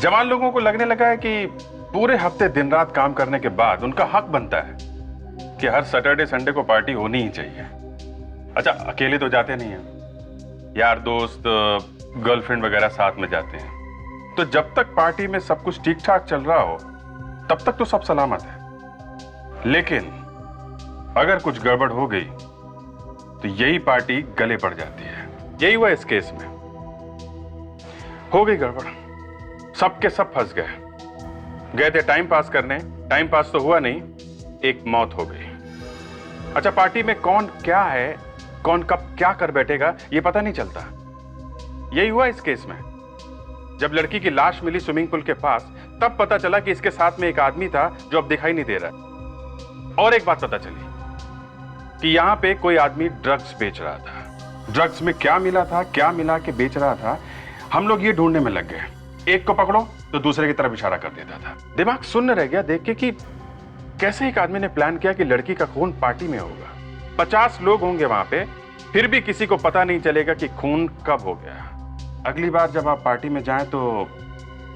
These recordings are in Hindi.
जवान लोगों को लगने लगा है कि पूरे हफ्ते दिन रात काम करने के बाद उनका हक बनता है कि हर सैटरडे संडे को पार्टी होनी ही चाहिए। अच्छा, अकेले तो जाते नहीं हैं, यार दोस्त गर्लफ्रेंड वगैरह साथ में जाते हैं। तो जब तक पार्टी में सब कुछ ठीक ठाक चल रहा हो तब तक तो सब सलामत है, लेकिन अगर कुछ गड़बड़ हो गई तो यही पार्टी गले पड़ जाती है। यही हुआ इस केस में। हो गई गड़बड़, सबके सब फंस गए थे टाइम पास करने, टाइम पास तो हुआ नहीं, एक मौत हो गई। अच्छा, पार्टी में कौन क्या है, कौन कब क्या कर बैठेगा ये पता नहीं चलता। यही हुआ इस केस में। जब लड़की की लाश मिली स्विमिंग पूल के पास तब पता चला कि इसके साथ में एक आदमी था जो अब दिखाई नहीं दे रहा। और एक बात पता चली कि यहां पे कोई आदमी ड्रग्स बेच रहा था। ड्रग्स में क्या मिला था, क्या मिला के बेच रहा था, हम लोग ये ढूंढने में लग गए। एक को पकड़ो तो दूसरे की तरफ इशारा कर देता था। दिमाग सुन्न रह गया देख के कि कैसे एक आदमी ने प्लान किया कि लड़की का खून पार्टी में होगा। 50 लोग होंगे वहां पे, फिर भी किसी को पता नहीं चलेगा कि खून कब हो गया। अगली बार जब आप पार्टी में जाएं तो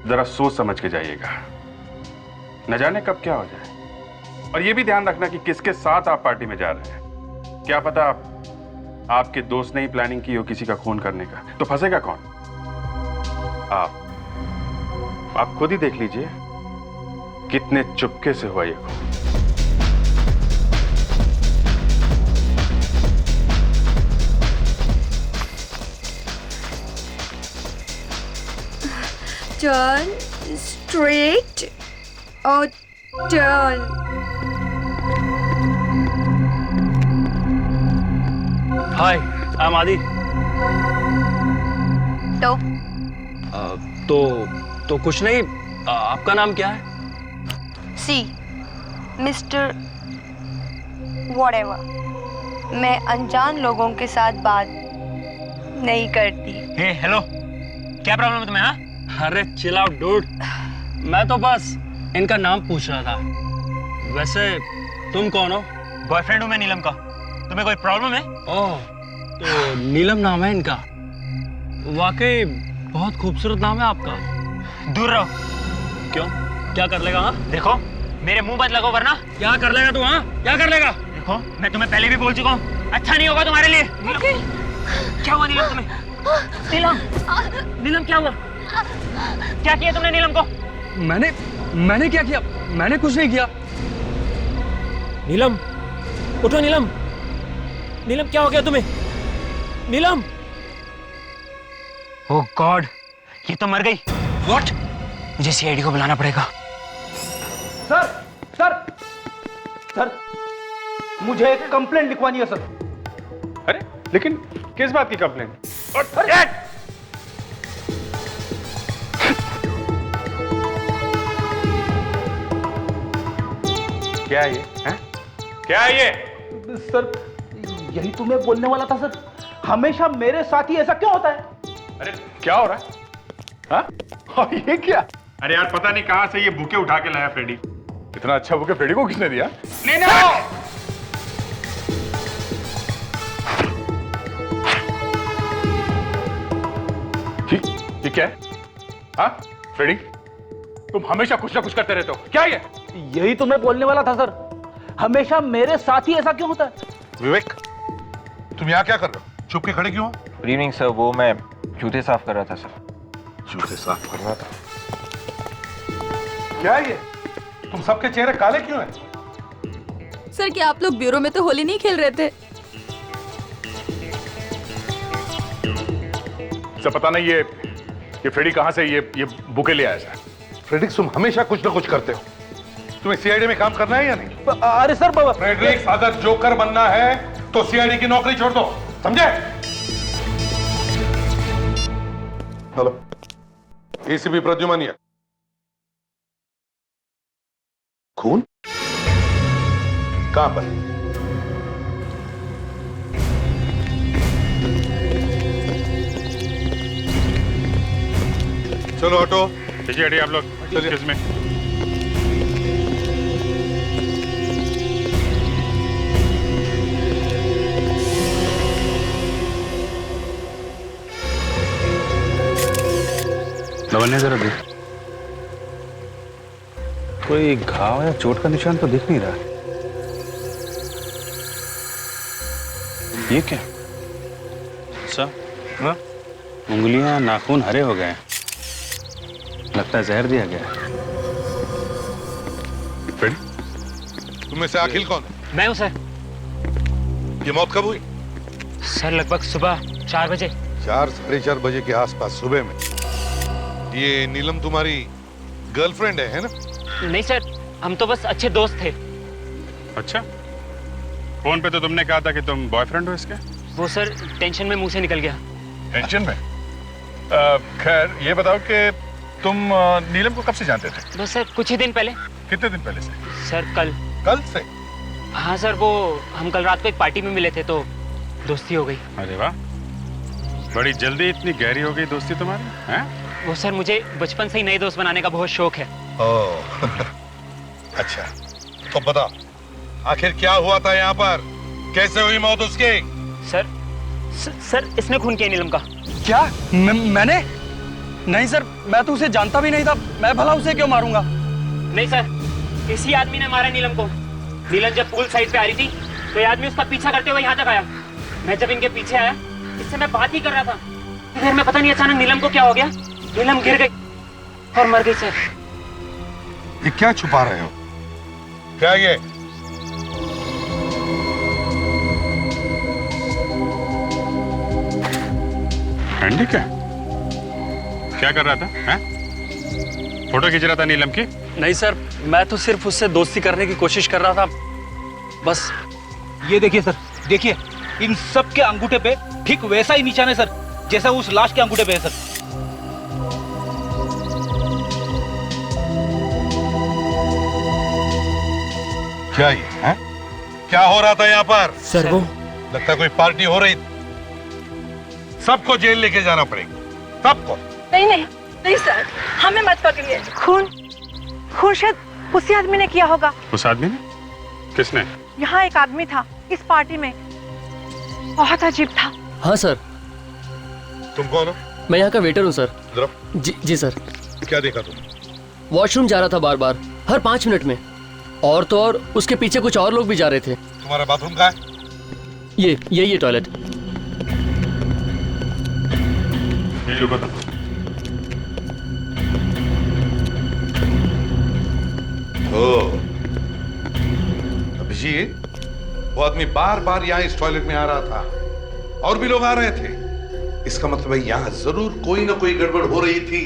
जरा सोच समझ के जाइएगा, न जाने कब क्या हो जाए। और ये भी ध्यान रखना कि किसके साथ आप पार्टी में जा रहे हैं। क्या पता आपके दोस्त ने ही प्लानिंग की हो किसी का खून करने का, तो फंसेगा कौन? आप खुद ही देख लीजिए कितने चुपके से हुआ ये खून। Turn straight or turn. Hi, I am आदि। तो कुछ नहीं। आपका नाम क्या है? See, Mr. Whatever. मैं अनजान लोगों के साथ बात नहीं करती। हे हेलो, क्या प्रॉब्लम है तुम्हें? हाँ, अरे चिल आउट डूड, मैं तो बस इनका नाम पूछ रहा था। वैसे तुम कौन हो? बॉयफ्रेंड हूँ मैं नीलम का। तुम्हें कोई प्रॉब्लम है? ओह, तो नीलम नाम है इनका। वाकई बहुत खूबसूरत नाम है आपका। दूर रहो। क्यों, क्या कर लेगा? हाँ, देखो मेरे मुंह मत लगो वरना। क्या कर लेगा तू? हाँ, क्या कर लेगा? देखो मैं तुम्हें पहले भी बोल चुका हूँ, अच्छा नहीं होगा तुम्हारे लिए। क्या हुआ नीलम तुम्हें? नीलम क्या हुआ? क्या किया तुमने नीलम को? मैंने क्या किया? मैंने कुछ नहीं किया। नीलम उठो। नीलम, नीलम क्या हो गया तुम्हें? नीलम, ओह गॉड, ये तो मर गई। व्हाट? मुझे सीआईडी को बुलाना पड़ेगा। सर सर सर, मुझे एक कंप्लेंट लिखवानी है सर। अरे लेकिन किस बात की कंप्लेंट? क्या है ये? हैं? क्या है ये? सर यही तो मैं बोलने वाला था सर, हमेशा मेरे साथ ही ऐसा क्यों होता है? अरे क्या हो रहा है? हाँ? और ये क्या? अरे यार पता नहीं कहां से ये बुके उठा के लाया फ्रेडी। इतना अच्छा बुके फ्रेडी को किसने दिया? नहीं ये क्या है? हाँ फ्रेडी, तुम हमेशा कुछ ना कुछ करते रहते हो, क्या ये? यही तो मैं बोलने वाला था सर, हमेशा मेरे साथ ही ऐसा क्यों होता है? विवेक, तुम यहाँ क्या कर रहे हो? चुप के खड़े क्यों हो? गुड इवनिंग सर, वो मैं जूते साफ कर रहा था सर। जूते साफ कर रहा था? क्या है ये? तुम सबके चेहरे काले क्यों हैं? सर क्या आप लोग ब्यूरो में तो होली नहीं खेल रहे थे? सब पता नहीं ये फ्रेडी कहां से ये बुके ले आया सर। फ्रेडिक्स, तुम हमेशा कुछ ना कुछ करते हो। तुम्हें सीआईडी में काम करना है या नहीं? अरे सर बाबा, फ्रेडरिक्स, अगर जोकर बनना है तो सीआईडी की नौकरी छोड़ दो, समझे? Hello, ACP Pradyuman. खून कहां पर? चलो ऑटो, चलिए आप लोग इसमें। लवन्य जरा देख। कोई घाव या चोट का निशान तो दिख नहीं रहा। ये क्या? अच्छा, हाँ? उंगलियां नाखून हरे हो गए, लगता है जहर दिया गया है। तुम में से अखिल कौन है? मैं हूँ सर। ये मौत कब हुई? सर लगभग सुबह 4 बजे। 4-4:30 बजे के आसपास सुबह में। ये नीलम तुम्हारी गर्लफ्रेंड है ना? नहीं सर, हम तो बस अच्छे दोस्त थे। अच्छा, फोन पे तो तुमने कहा था कि तुम बॉयफ्रेंड हो इसके। वो सर टेंशन में मुंह से निकल गया। टेंशन में? खैर ये बताओ कि तुम नीलम को कब से जानते थे? बस सर कुछ ही दिन पहले। कितने दिन पहले से? सर कल। कल से? हाँ सर, वो हम कल रात को एक पार्टी में मिले थे तो दोस्ती हो गई। अरे वाह, बड़ी जल्दी इतनी गहरी हो गई दोस्ती तुम्हारी, हैं? वो सर मुझे बचपन से ही नए दोस्त बनाने का बहुत शौक है। ओह अच्छा, तो बताओ आखिर क्या हुआ था यहाँ पर? कैसे हुई मौत उसकी? सर इसने खून किया नीलम का। क्या? मैंने? नहीं सर, मैं तो उसे जानता भी नहीं था, मैं भला उसे क्यों मारूंगा? नहीं सर, इसी आदमी ने मारा नीलम को। नीलम जब पूल साइड पे आ रही थी तो ये आदमी उसका पीछा करते हुए यहाँ तक आया। मैं जब इनके पीछे आया, इससे मैं बात ही कर रहा था, इधर में पता नहीं अचानक नीलम को क्या हो गया, नीलम गिर गई और मर गई सर। ये क्या छुपा रहे हो? क्या ये? एंडी क्या कर रहा था, हैं? फोटो खींच रहा था नीलम की? नहीं सर, मैं तो सिर्फ उससे दोस्ती करने की कोशिश कर रहा था, बस। ये देखिए सर, देखिए इन सब के अंगूठे पे ठीक वैसा ही निशान है सर, जैसा उस लाश के अंगूठे पे है सर। क्या ये है? क्या हो रहा था यहाँ पर? सर वो लगता है कोई पार्टी हो रही थी। सबको जेल लेके जाना पड़ेगा, सबको। नहीं नहीं नहीं सर, हमें मत पकड़िए। खून शायद उसी आदमी ने किया होगा। उस आदमी ने? किसने? यहाँ एक आदमी था इस पार्टी में, बहुत अजीब था। हाँ सर। तुम कौन हो? मैं यहाँ का वेटर हूँ सर। जरा जी सर। क्या देखा तुम? वॉशरूम जा रहा था बार बार, हर 5 मिनट में, और तो और उसके पीछे कुछ और लोग भी जा रहे थे। तुम्हारा बाथरूम कहाँ है? ये टॉयलेट। ये बता। अभिजीत, वो आदमी बार बार यहाँ इस टॉयलेट में आ रहा था और भी लोग आ रहे थे। इसका मतलब है यहाँ जरूर कोई ना कोई गड़बड़ हो रही थी।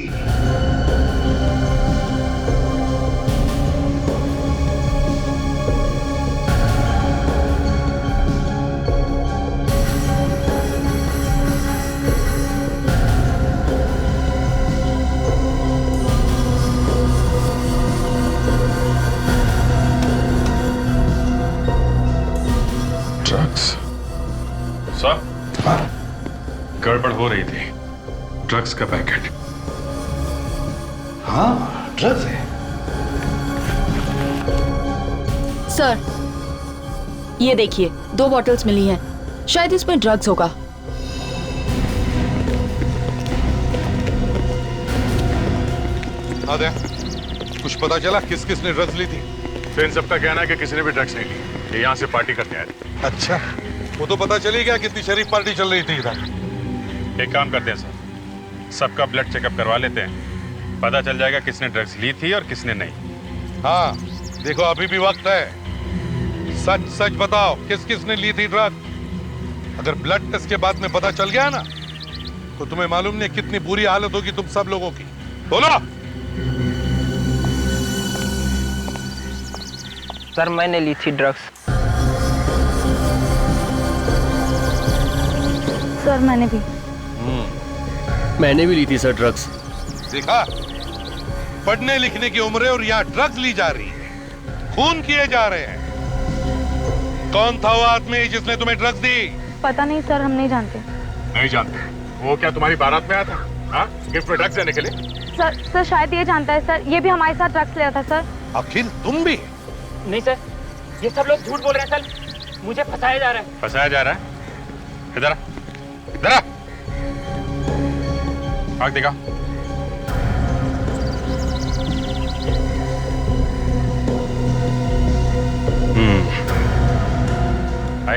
गड़बड़ हो रही थी, ड्रग्स का पैकेट। हाँ, ड्रग्स है। सर, ये देखिए 2 बॉटल्स मिली हैं, शायद इसमें ड्रग्स होगा। आदे, कुछ पता चला किस किस ने ड्रग्स ली थी? तो इन सबका कहना है कि किसी ने भी ड्रग्स नहीं ली, ये यहाँ से पार्टी करने आए थे। अच्छा, वो तो पता चली गया कितनी शरीफ पार्टी चल रही थी इधर। एक काम करते हैं सर, सबका ब्लड चेकअप करवा लेते हैं, पता चल जाएगा किसने ड्रग्स ली थी और किसने नहीं। हाँ, देखो अभी भी वक्त है, सच सच बताओ किस किस ने ली थी ड्रग। अगर ब्लड टेस्ट के बाद में पता चल गया ना, तो तुम्हें मालूम नहीं कितनी बुरी हालत होगी तुम सब लोगों की। बोलो। सर मैंने ली थी ड्रग्स। सर मैंने भी। मैंने भी ली थी सर ड्रग्स। देखा, पढ़ने लिखने की उम्र है और यहाँ ड्रग्स ली जा रही है, खून किए जा रहे हैं। कौन था वो आदमी जिसने तुम्हें ड्रग्स दी? पता नहीं सर, हम नहीं जानते। नहीं जानते? वो क्या तुम्हारी बारात में आया था, हाँ, गिफ्ट में ड्रग्स देने के लिए? सर शायद ये जानता है सर, ये भी हमारे साथ ड्रग्स ले रहा था सर। अखिल तुम भी? नहीं सर, ये सब लोग झूठ बोल रहे हैं सर, मुझे फंसाया जा रहा है। फंसाया जा रहा है? इधर इधर आग दिखा।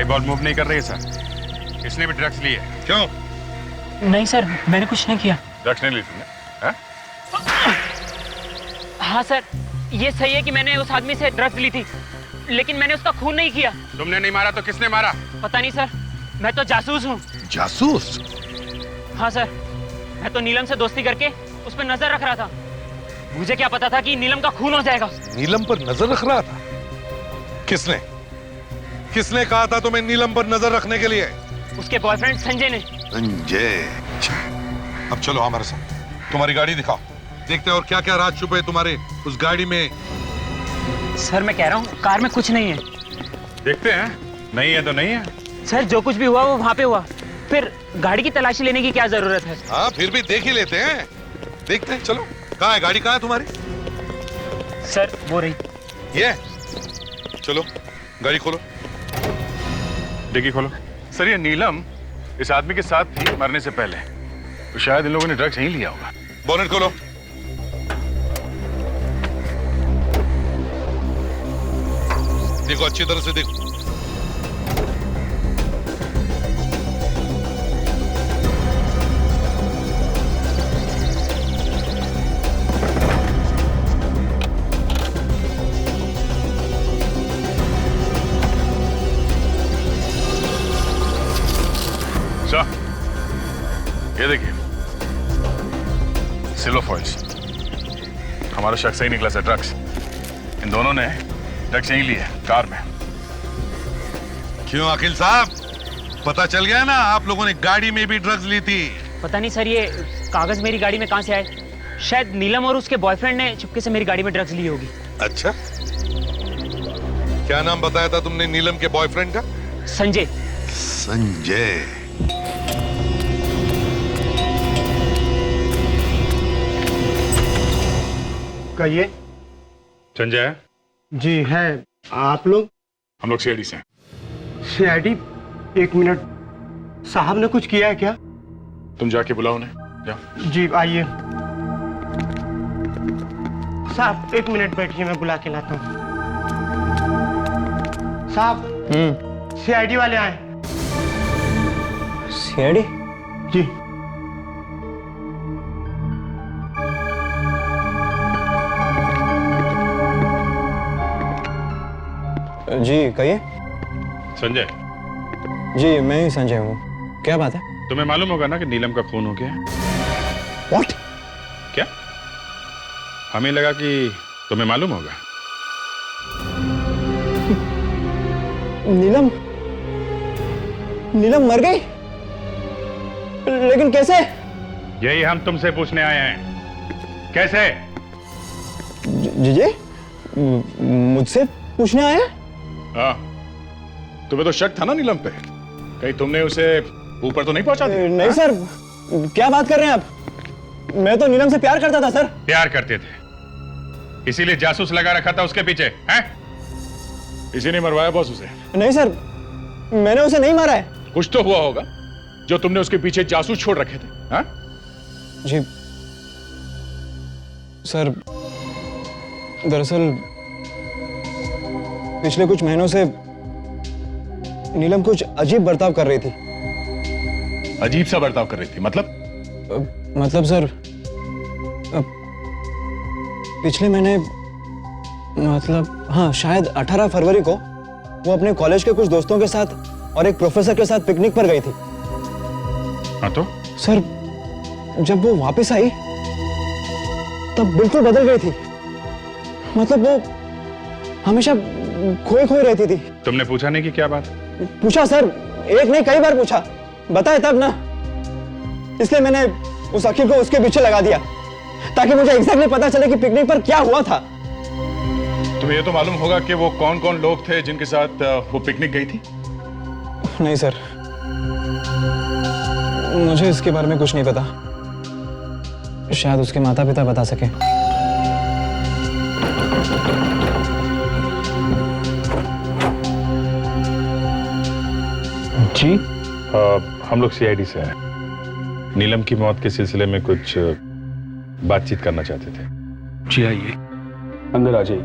आई बॉल मूव नहीं कर रही है सर। इसने भी ड्रग्स लिए। क्यों? नहीं सर, मैंने कुछ नहीं किया। ड्रग्स नहीं ली तुमने? हाँ? हाँ सर, ये सही है कि मैंने उस आदमी से ड्रग्स ली थी, लेकिन मैंने उसका खून नहीं किया। तुमने नहीं मारा तो किसने मारा? पता नहीं सर, मैं तो जासूस हूँ। जासूस? हाँ सर, मैं तो नीलम से दोस्ती करके उस पर नजर रख रहा था। मुझे क्या पता था कि नीलम का खून हो जाएगा। नीलम पर नजर रख रहा था? किसने? किसने कहा था तुम्हें नीलम पर नजर रखने के लिए? उसके बॉयफ्रेंड संजय ने। संजय? अब चलो हमारे साथ, तुम्हारी गाड़ी दिखाओ, देखते हैं और क्या क्या राज छुपे तुम्हारे उस गाड़ी में। सर मैं कह रहा हूँ कार में कुछ नहीं है। देखते हैं, नहीं है तो नहीं है। सर जो कुछ भी हुआ वो वहाँ पे हुआ, फिर गाड़ी की तलाशी लेने की क्या जरूरत है? हाँ फिर भी देख ही लेते हैं, देखते हैं। चलो, कहाँ है गाड़ी, कहाँ है तुम्हारी? सर वो रही। ये चलो गाड़ी खोलो। डिग्गी खोलो। सर ये नीलम इस आदमी के साथ थी मरने से पहले, तो शायद इन लोगों ने ड्रग्स यहीं लिया होगा। बोनेट खोलो। देखो अच्छी तरह से देखो। ये देखिए सिल्वर फॉइल्स। हमारा शख्स ही निकला सर, ड्रग्स। इन दोनों ने ड्रग्स यहीं लिए कार में। क्यों अखिल साहब, पता चल गया ना आप लोगों ने गाड़ी में भी ड्रग्स ली थी? पता नहीं सर, ये कागज मेरी गाड़ी में कहाँ से आए। शायद नीलम और उसके बॉयफ्रेंड ने चुपके से मेरी गाड़ी में ड्रग्स ली होगी। अच्छा, क्या नाम बताया था तुमने नीलम के बॉयफ्रेंड का? संजय। संजय। कहिए। संजय? जी है। आप लोग? हम लोग सीआईडी से हैं। सीआईडी? एक मिनट, साहब ने कुछ किया है क्या? तुम जाके बुलाओ उन्हें, जाओ। जी आइए। साहब एक मिनट बैठिए, मैं बुला के लाता हूँ। साहब सीआईडी वाले आए। सीआईडी? जी। जी कहिए। संजय? जी मैं ही संजय हूँ, क्या बात है? तुम्हें मालूम होगा ना कि नीलम का खून हो गया है। What? क्या? हमें लगा कि तुम्हें मालूम होगा। नीलम? नीलम मर गई? लेकिन कैसे? यही हम तुमसे पूछने आए हैं, कैसे? जी मुझसे पूछने आए हैं? हाँ, तुम्हें तो शक था ना नीलम पे, कहीं तुमने उसे ऊपर तो नहीं पहुंचा दिया? नहीं सर, क्या बात कर रहे हैं आप? मैं तो नीलम से प्यार करता था सर। प्यार करते थे, इसीलिए जासूस लगा रखा था उसके पीछे, हैं? इसी ने मरवाया बॉस उसे? नहीं सर, मैंने उसे नहीं मारा है। कुछ तो हुआ होगा जो तुमने उसके पीछे जासूस छोड़ रखे थे, हाँ? जी सर, दरअसल पिछले कुछ महीनों से नीलम कुछ अजीब बर्ताव कर रही थी। अजीब सा बर्ताव कर रही थी? मतलब सर, पिछले महीने, मतलब हाँ शायद 18 फरवरी को वो अपने कॉलेज के कुछ दोस्तों के साथ और एक प्रोफेसर के साथ पिकनिक पर गई थी। हाँ तो? सर जब वो वापस आई तब बिल्कुल बदल गई थी। मतलब वो हमेशा खोई खोई रहती थी। तुमने पूछा नहीं कि क्या बात? पूछा सर, एक नहीं कई बार पूछा, बताए तब ना। इसलिए मैंने उस अखिल को उसके पीछे लगा दिया ताकि मुझे एग्जैक्टली पता चले कि पिकनिक पर क्या हुआ था। तुम्हें ये तो मालूम होगा कि वो कौन कौन लोग थे जिनके साथ वो पिकनिक गई थी? नहीं सर, मुझे इसके बारे में कुछ नहीं पता। शायद उसके माता पिता बता सके। जी हम लोग सीआईडी से हैं। नीलम की मौत के सिलसिले में कुछ बातचीत करना चाहते थे। जी आइए, अंदर आ जाइए।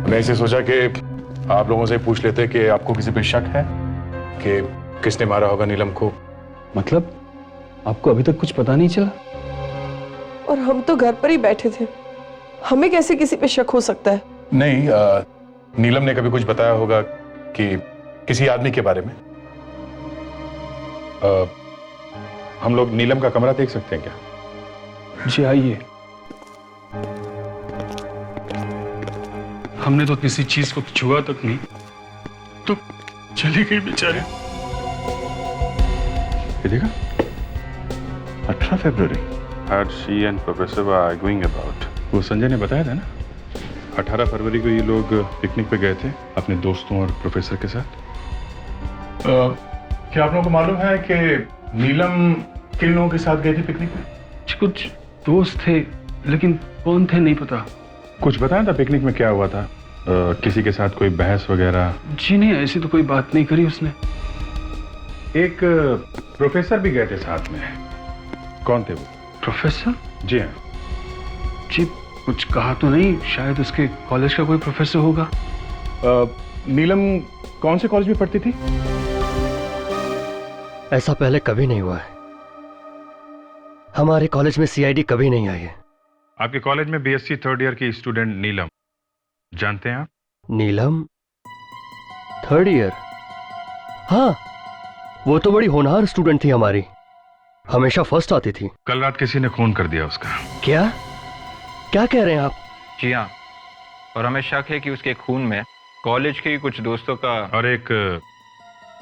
मैं इसे सोचा कि आप लोगों से पूछ लेते कि आपको किसी पे शक है कि किसने मारा होगा नीलम को। मतलब आपको अभी तक कुछ पता नहीं चला? और हम तो घर पर ही बैठे थे, हमें कैसे किसी पे शक हो सकता है? नहीं, नीलम ने कभी कुछ बताया होगा कि किसी आदमी के बारे में। हम लोग नीलम का कमरा देख सकते हैं क्या? जी आइए। हमने तो किसी चीज को छुआ तक नहीं, तो चली गई बेचारे। ये देखा, 18 February she and professor were arguing about. वो संजय ने बताया था ना, 18 फरवरी को ये लोग पिकनिक पे गए थे अपने दोस्तों और प्रोफेसर के साथ। क्या आप लोगों को मालूम है कि नीलम किन लोगों के साथ गई थी पिकनिक में? कुछ दोस्त थे, लेकिन कौन थे नहीं पता। कुछ बताया था पिकनिक में क्या हुआ था? किसी के साथ कोई बहस वगैरह? जी नहीं, ऐसी तो कोई बात नहीं करी उसने। एक प्रोफेसर भी गए थे साथ में। कौन थे वो? प्रोफेसर? जी हाँ। जी कुछ कहा तो नहीं, शायद उसके कॉलेज का कोई प्रोफेसर होगा। नीलम कौन से कॉलेज में पढ़ती थी? ऐसा पहले कभी नहीं हुआ है। हमारे कॉलेज में सीआईडी कभी नहीं आई है। आपके कॉलेज में बीएससी थर्ड ईयर की स्टूडेंट नीलम, जानते हैं आप? नीलम थर्ड ईयर? हाँ, वो तो बड़ी होनहार स्टूडेंट थी हमारी, हमेशा फर्स्ट आती थी। कल रात किसी ने खून कर दिया उसका। क्या क्या कह रहे हैं आप? जी हाँ, और हमें शक है कि उसके खून में कॉलेज के कुछ दोस्तों का और एक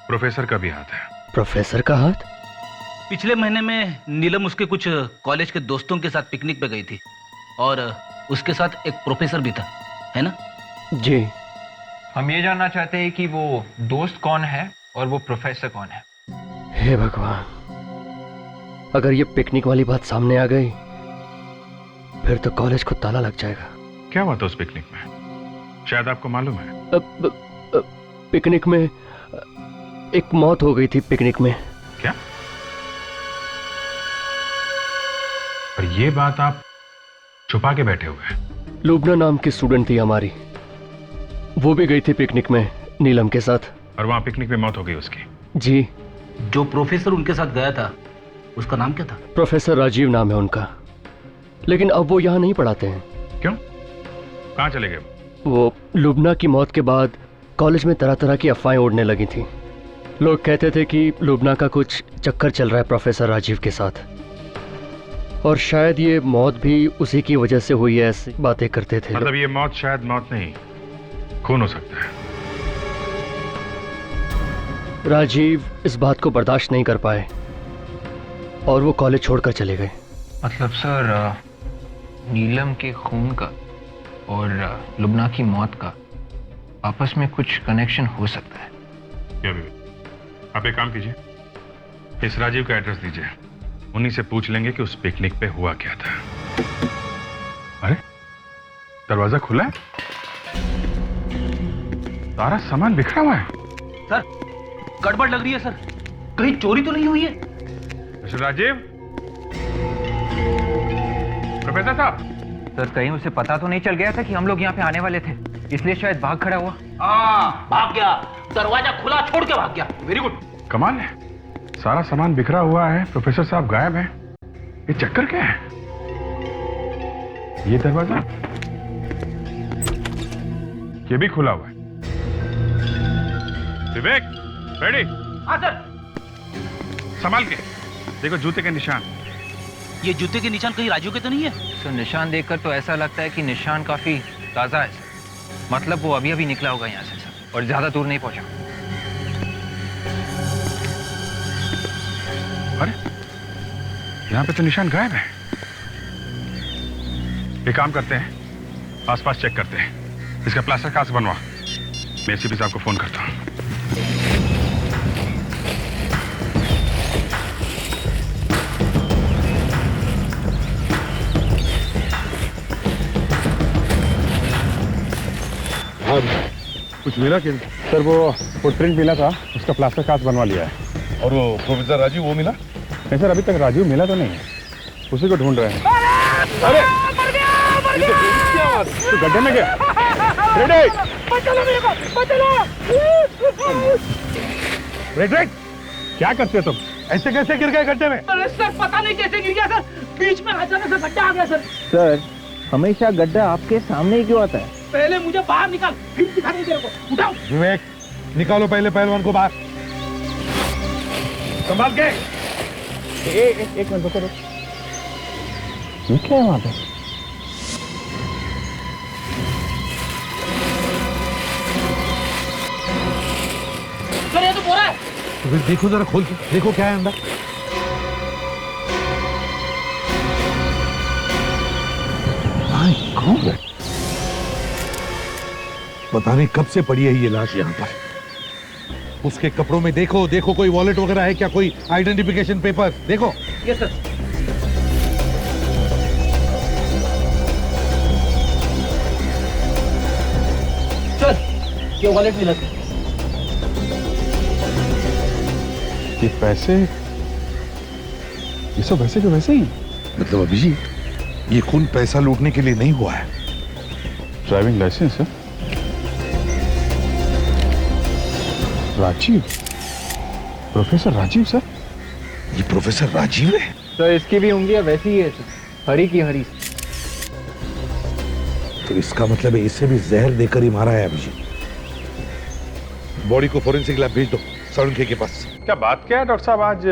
प्रोफेसर का भी हाथ है। प्रोफेसर का हाथ? पिछले महीने में नीलम उसके कुछ कॉलेज के दोस्तों के साथ पिकनिक पे गई थी, और उसके साथ एक प्रोफेसर भी था, है ना? जी। हम ये जानना चाहते हैं कि वो दोस्त कौन है और वो प्रोफेसर कौन है। हे भगवान, अगर ये पिकनिक वाली बात सामने आ गई फिर तो कॉलेज को ताला लग जाएगा। क्या हुआ था उस पिकनिक में? शायद आपको मालूम है। पिकनिक में एक मौत हो गई थी। पिकनिक में। क्या? और ये बात आप छुपा के बैठे हुए हैं? लुबना नाम की स्टूडेंट थी हमारी, वो भी गई थी पिकनिक में नीलम के साथ। और वहां पिकनिक में मौत हो गई उसकी? जी। जो प्रोफेसर उनके साथ गया था, उसका नाम क्या था? प्रोफेसर राजीव नाम है उनका, लेकिन अब वो यहाँ नहीं पढ़ाते हैं। क्यों? कहाँ चले गए? वो लुबना की मौत के बाद कॉलेज में तरह तरह की अफवाहें उड़ने लगी थी। लोग कहते थे कि लुबना का कुछ चक्कर चल रहा है प्रोफेसर राजीव के साथ, और शायद ये मौत भी उसी की वजह से हुई है, ऐसी बातें करते थे। मतलब ये मौत शायद मौत नहीं, खून हो सकता है। राजीव इस बात को बर्दाश्त नहीं कर पाए और वो कॉलेज छोड़कर चले गए। मतलब सर, नीलम के खून का और लुबना की मौत का आपस में कुछ कनेक्शन हो सकता है क्या? आप एक काम कीजिए, इस राजीव का एड्रेस दीजिए, उन्हीं से पूछ लेंगे कि उस पिकनिक पे हुआ क्या था। अरे दरवाजा खुला है, सारा सामान बिखरा हुआ है। सर गड़बड़ लग रही है सर, कहीं चोरी तो नहीं हुई है? मिस्टर राजीव, प्रोफेसर साहब। सर कहीं उसे पता तो नहीं चल गया था कि हम लोग यहाँ पे आने वाले थे, इसलिए शायद भाग खड़ा हुआ। भाग गया, दरवाजा खुला छोड़ के भाग गया। Very good. कमाल है, सारा सामान बिखरा हुआ है, प्रोफेसर साहब गायब हैं। ये चक्कर क्या है? ये दरवाजा, ये भी खुला हुआ है। विवेक, रेडी? हाँ सर। संभाल के देखो, जूते के निशान। ये जूते के निशान कहीं राजू के तो नहीं है? तो निशान देखकर तो ऐसा लगता है कि निशान काफी ताजा है सर। मतलब वो अभी अभी निकला होगा यहाँ से सर, और ज्यादा दूर नहीं पहुंचा। अरे यहाँ पे तो निशान गायब है। एक काम करते हैं, आसपास चेक करते हैं, इसका प्लास्टर कास्ट बनवा। मैं एसीपी साहब को फोन करता हूँ। कुछ मिला कि? सर वो फुटप्रिंट मिला था, उसका प्लास्टर कास्ट बनवा लिया है। और वो प्रोफेसर राजीव, वो मिला? नहीं सर, अभी तक राजीव मिला तो नहीं है, उसी को ढूंढ रहे हैं। अरे तो गड्ढे में गया। बचा लो मेरे को, बचा लो। रेड, क्या करते तुम? ऐसे कैसे गिर गए गड्ढे में? अरे सर पता नहीं कैसे गिर गया सर, बीच में अचानक से गड्ढा आ गया सर। सर हमेशा गड्ढा आपके सामने ही क्यों आता है? पहले मुझे बाहर निकाल, फिर दिखा दे तेरे को। उठाओ। विवेक, निकालो पहले पहलवान को बाहर। संभाल के। एक मिनट रुको। ये क्या है वहां पे? सर ये तो बोरा है। तो फिर देखो जरा, खोल के देखो क्या है अंदर। माय गॉड, पता नहीं कब से पड़ी है ये लाश यहाँ पर। उसके कपड़ों में देखो, देखो कोई वॉलेट वगैरह है क्या, कोई आइडेंटिफिकेशन पेपर देखो। Yes sir. सर ये वॉलेट मिला सर। ये पैसे, ये सब वैसे के वैसे ही। मतलब अभिजीत, ये खून पैसा लूटने के लिए नहीं हुआ है। ड्राइविंग लाइसेंस है। Rajiv, professor Rajiv sir. ये प्रोफेसर राजीव है? सर इसकी भी उंगलियां वैसी ही है सर, हरी की हरी। तो इसका मतलब है इसे भी जहर देकर ही मारा है अभिजीत। बॉडी को फोरेंसिक लैब भेज दो साळुंखे के पास। क्या बात क्या है डॉक्टर साहब, आज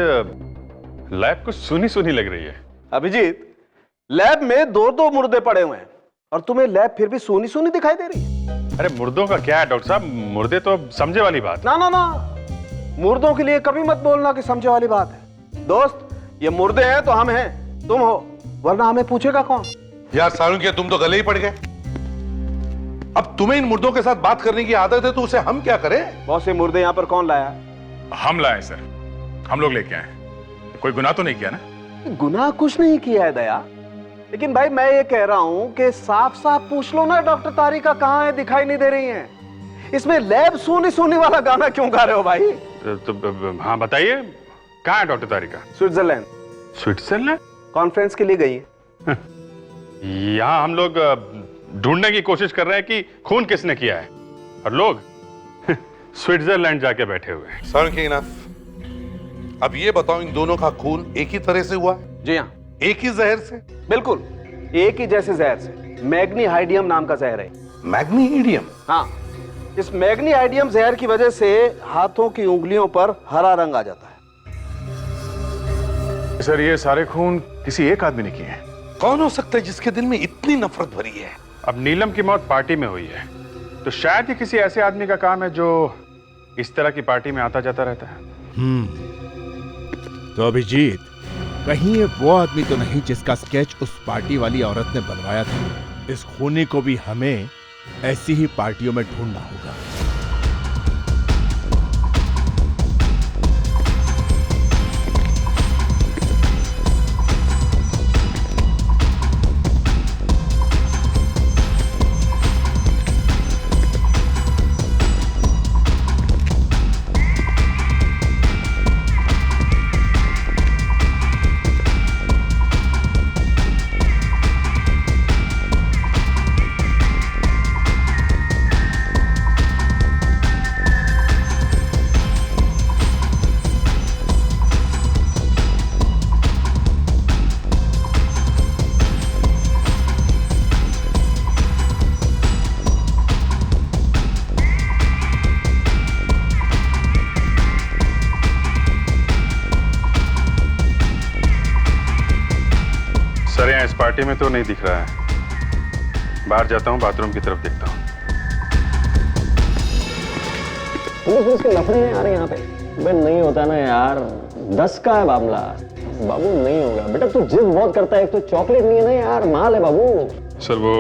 लैब कुछ सुनी सुनी लग रही है। अभिजीत, लैब में दो मुर्दे पड़े हुए हैं और तुम्हें लैब फिर भी सोनी सोनी दिखाई दे रही है। अरे मुर्दों का क्या है डॉक्टर साहब, मुर्दे तो समझे वाली बात। ना ना ना, मुर्दों के लिए कभी मत बोलना कि समझे वाली बात है। दोस्त, ये मुर्दे हैं तो हम हैं, तुम हो, वरना हमें पूछेगा कौन? यार साळुंखे, तुम तो गले ही पड़ गए। अब तुम्हें इन मुर्दों के साथ बात करने की आदत है तो उसे हम क्या करें? बहुत से मुर्दे यहाँ पर कौन लाया? हम लाए सर, हम लोग लेके आए। कोई गुनाह तो नहीं किया ना? गुनाह कुछ नहीं किया है दया, लेकिन भाई मैं ये कह रहा हूं कि साफ साफ पूछ लो ना, डॉक्टर तारिका कहाँ है, दिखाई नहीं दे रही हैं। इसमें लैब सोनी सोनी वाला गाना क्यों गा रहे हो भाई? तो हाँ बताइए, कहाँ है डॉक्टर तारिका? स्विट्जरलैंड। स्विट्जरलैंड? कॉन्फ्रेंस के लिए गई है। यहाँ हम लोग ढूंढने की कोशिश कर रहे हैं कि खून किसने किया है, और लोग स्विट्जरलैंड जाके बैठे हुए हैं। साळुंखे इनफ। अब ये बताओ, इन दोनों का खून एक ही तरह से हुआ? जी हाँ। एक ही जहर से? बिल्कुल एक ही जैसे जहर से। मैग्नीहाइडियम नाम का जहर है। मैग्नीहाइडियम? हाँ, इस मैग्नीहाइडियम जहर की वजह से हाथों की उंगलियों पर हरा रंग आ जाता है। सर ये सारे खून किसी एक आदमी ने किए हैं। कौन हो सकता है जिसके दिल में इतनी नफरत भरी है? अब नीलम की मौत पार्टी में हुई है, तो शायद ये किसी ऐसे आदमी का काम है जो इस तरह की पार्टी में आता जाता रहता है। तो अभिजीत, कहीं ये वो आदमी तो नहीं जिसका स्केच उस पार्टी वाली औरत ने बनवाया था? इस खूनी को भी हमें ऐसी ही पार्टियों में ढूंढना होगा। सर यहाँ इस पार्टी में तो नहीं दिख रहा है, बाहर जाता हूँ, बाथरूम की तरफ देखता हूँ। उसके लफड़े नहीं आ रहे यहाँ पे। बे नहीं होता ना यार, 10 का है मामला। बाबू नहीं होगा बेटा, तू जिद बहुत करता है। एक तो चॉकलेट नहीं है ना यार, माल है बाबू। सर वो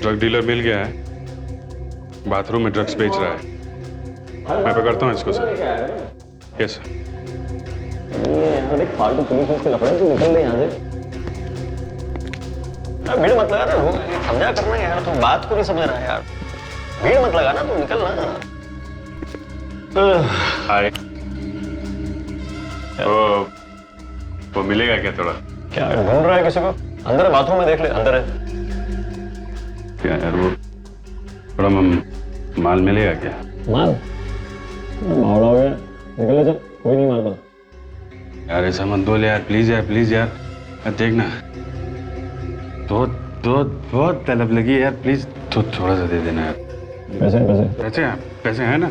ड्रग डीलर मिल गया है, बाथरूम में ड्रग्स बेच रहा है। मैं पकड़ता हूँ इसको सर। Yes sir. यार देख, फालतू पुलिस उसके लफड़े, तू निकल ले यहाँ से। भीड़ मत लगा ना, समझा करना यार, तू बात को नहीं समझ रहा है यार। भीड़ मत लगा ना, तू निकल ना। हाय। वो मिलेगा क्या थोड़ा? क्या ढूंढ रहा है किसी को? अंदर बाथरूम में देख ले, अंदर है। क्या यार, वो थोड़ा माल मिलेगा क्या? माल भावड़ा हो गया, निकल चल, कोई नहीं माल वाला। यार ऐसा मत बोल यार, प्लीज यार, प्लीज यार। देखना तो बहुत तलब लगी है यार, प्लीज तो थोड़ा सा दे देना यार। पैसे पैसे पैसे पैसे हैं ना?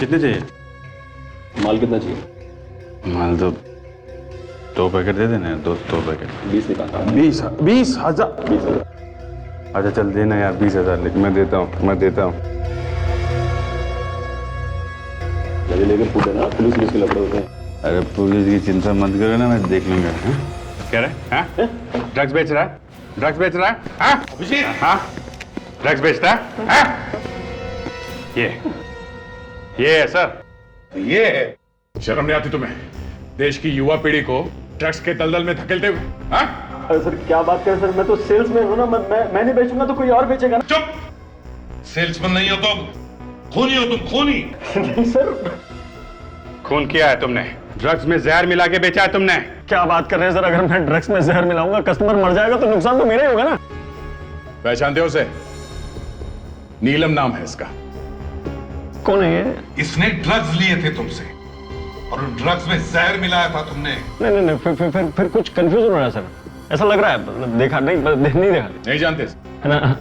कितने चाहिए? माल कितना चाहिए? माल तो 2 पैकेट दे देना यार, 2 पैकेट। 20 निकालता हूँ। 20,000। अच्छा चल देना यार 20,000, लेकिन मैं देता हूँ। लेकिन पूछ देना, पुलिस के लफड़े होते हैं। अरे पुलिस की चिंता मत करो ना, मैं देख लूंगा। क्या रहा है? ड्रग्स बेच रहा है? ड्रग्स बेच रहा है? अभिजीत, हाँ ड्रग्स बेचता है? ये है सर, ये है। शर्म नहीं आती तुम्हें देश की युवा पीढ़ी को ड्रग्स के दलदल में धकेलते हुए? हाँ? अरे सर क्या बात कर सर, मैं तो सेल्समैन हूँ ना, मैं नहीं बेचूंगा तो कोई और बेचेगा ना। चुप! सेल्समैन नहीं हो तुम, खूनी हो तुम, खूनी। नहीं सर। खून किया है तुमने, ड्रग्स में जहर मिला के बेचा है तुमने। क्या बात कर रहे हैं सर, अगर मैं ड्रग्स में जहर मिलाऊंगा, कस्टमर मर जाएगा तो नुकसान तो मेरा ही होगा ना। पहचानते हो उसे? नीलम नाम है इसका। कौन है ये? इसने ड्रग्स लिए थे तुमसे और उन ड्रग्स में जहर मिलाया था तुमने। नहीं, फिर कुछ कंफ्यूजन हो रहा है सर, ऐसा लग रहा है। देखा नहीं देखा। नहीं जानते है ना?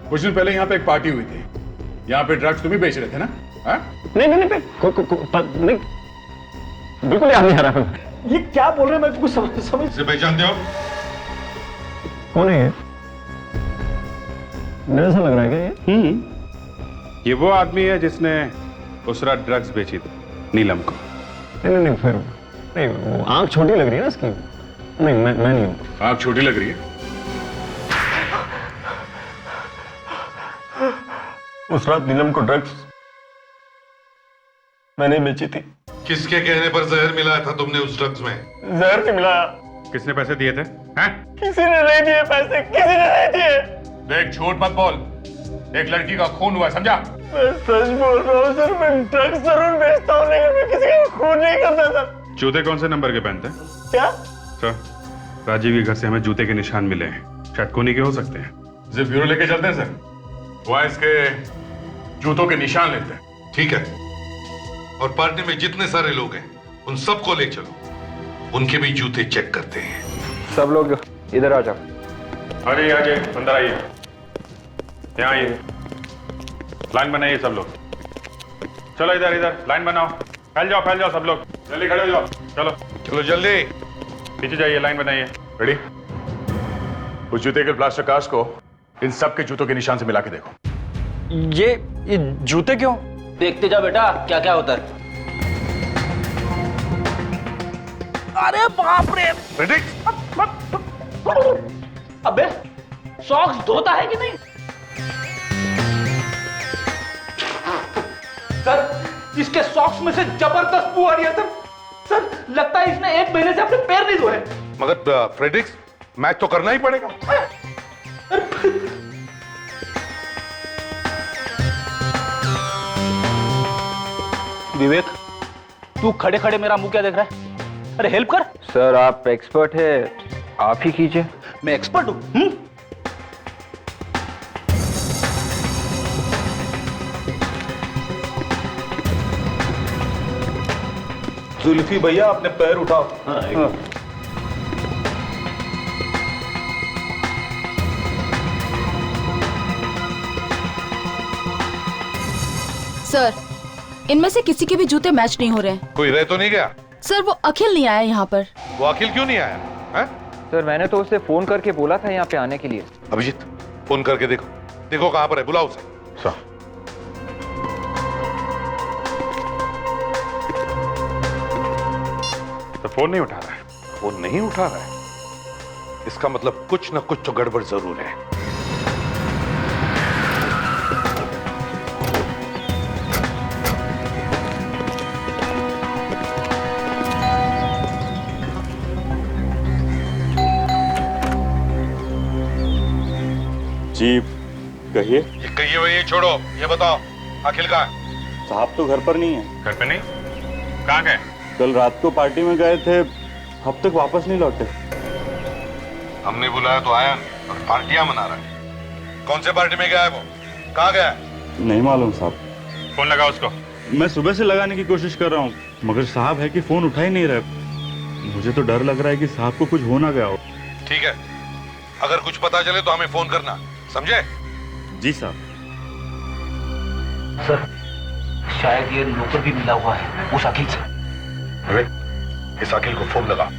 कुछ दिन पहले यहाँ पे एक पार्टी हुई थी, यहाँ पे ड्रग्स तुम ही बेच रहे थे ना? नहीं, बिल्कुल याद नहीं आ रहा। ये क्या बोल रहे हैं, मैं कुछ समझ। इसे पहचानते हो? कौन है ये? मेरे ऐसा लग रहा है क्या ये? ये वो आदमी है जिसने उस रात ड्रग्स बेची थी नीलम को। नहीं, फिर नहीं, वो आंख छोटी लग रही है ना इसकी। नहीं, मैं नहीं हूँ। आंख छोटी लग रही है? उस रात नीलम को ड्रग्स मैंने बेची थी। किसके कहने पर जहर मिलाया था तुमने उस ड्रग्स में? जहर नहीं मिलाया। किसने पैसे दिए थे? हैं? किसी ने नहीं दिए पैसे, किसी ने नहीं दिए। देख झूठ मत बोल, एक लड़की का खून हुआ, समझा? मैं सच बोल रहा हूँ सर, मैं ड्रग्स जरूर बेचता हूँ लेकिन मैं किसी का खून नहीं करता सर। जूते कौन से नंबर के पहनते हैं? क्या? सर, राजीव के घर से हमें जूते के निशान मिले हैं, शायद कोनी के हो सकते हैं। जिप ब्यूरो लेके चलते हैं सर, वहां इसके जूतों के निशान लेते हैं। ठीक है, और पार्टी में जितने सारे लोग हैं उन सबको ले चलो, उनके भी जूते चेक करते हैं। सब लोग इधर आ जाओ। अरे आइए, अंदर आइए, यहाँ आइए, लाइन बनाइए सब लोग। चलो इधर लाइन बनाओ, फैल जाओ सब लोग, जल्दी खड़े हो जाओ। चलो जल्दी पीछे जाइए, लाइन बनाइए। रेडी? उस जूते के प्लास्टर कास्ट को इन सब के जूतों के निशान से मिला के देखो। ये जूते क्यों? देखते जाओ बेटा क्या क्या होता है। अरे बाप रे! अबे सॉक्स धोता है कि नहीं? सर इसके सॉक्स में से जबरदस्त बू आ रही है सर, लगता है इसने 1 महीने से अपने पैर नहीं धोए। मगर फ्रेडरिक्स, मैच तो करना ही पड़ेगा। विवेक तू खड़े खड़े मेरा मुंह क्या देख रहा है? अरे हेल्प कर। सर आप एक्सपर्ट है, आप ही कीजिए। मैं एक्सपर्ट हूं? जुल्फी भैया अपने पैर उठाओ। हाँ। सर इनमें से किसी के भी जूते मैच नहीं हो रहे हैं। कोई रह तो नहीं गया? सर वो अखिल नहीं आया यहाँ पर। वो अखिल क्यों नहीं आया है? सर मैंने तो उसे फोन करके बोला था यहाँ पे आने के लिए। अभिजीत फोन करके देखो कहां पर है, बुलाओ उसे। तो फोन नहीं उठा रहा है। फोन नहीं उठा रहा है, इसका मतलब कुछ ना कुछ तो गड़बड़ जरूर है। जी कहिए। कहिए भाई, ये छोड़ो, ये बताओ अखिल कहाँ है? साहब तो घर पर नहीं है। घर पे नहीं? कहाँ गए? कल रात को पार्टी में गए थे, अब तक वापस नहीं लौटे। हमने बुलाया तो आया नहीं और पार्टियां मना रहा है। कौन से पार्टी में गया है वो? कहाँ गया? नहीं मालूम साहब। फोन लगा उसको। मैं सुबह से लगाने की कोशिश कर रहा हूँ, मगर साहब है कि फोन उठा ही नहीं रहे। मुझे तो डर लग रहा है कि साहब को कुछ हो ना गया हो। ठीक है, अगर कुछ पता चले तो हमें फोन करना, समझे? जी साहब। सर, शायद ये नौकर भी मिला हुआ है उस अखिल से। अरे, इस अखिल को फोन लगा,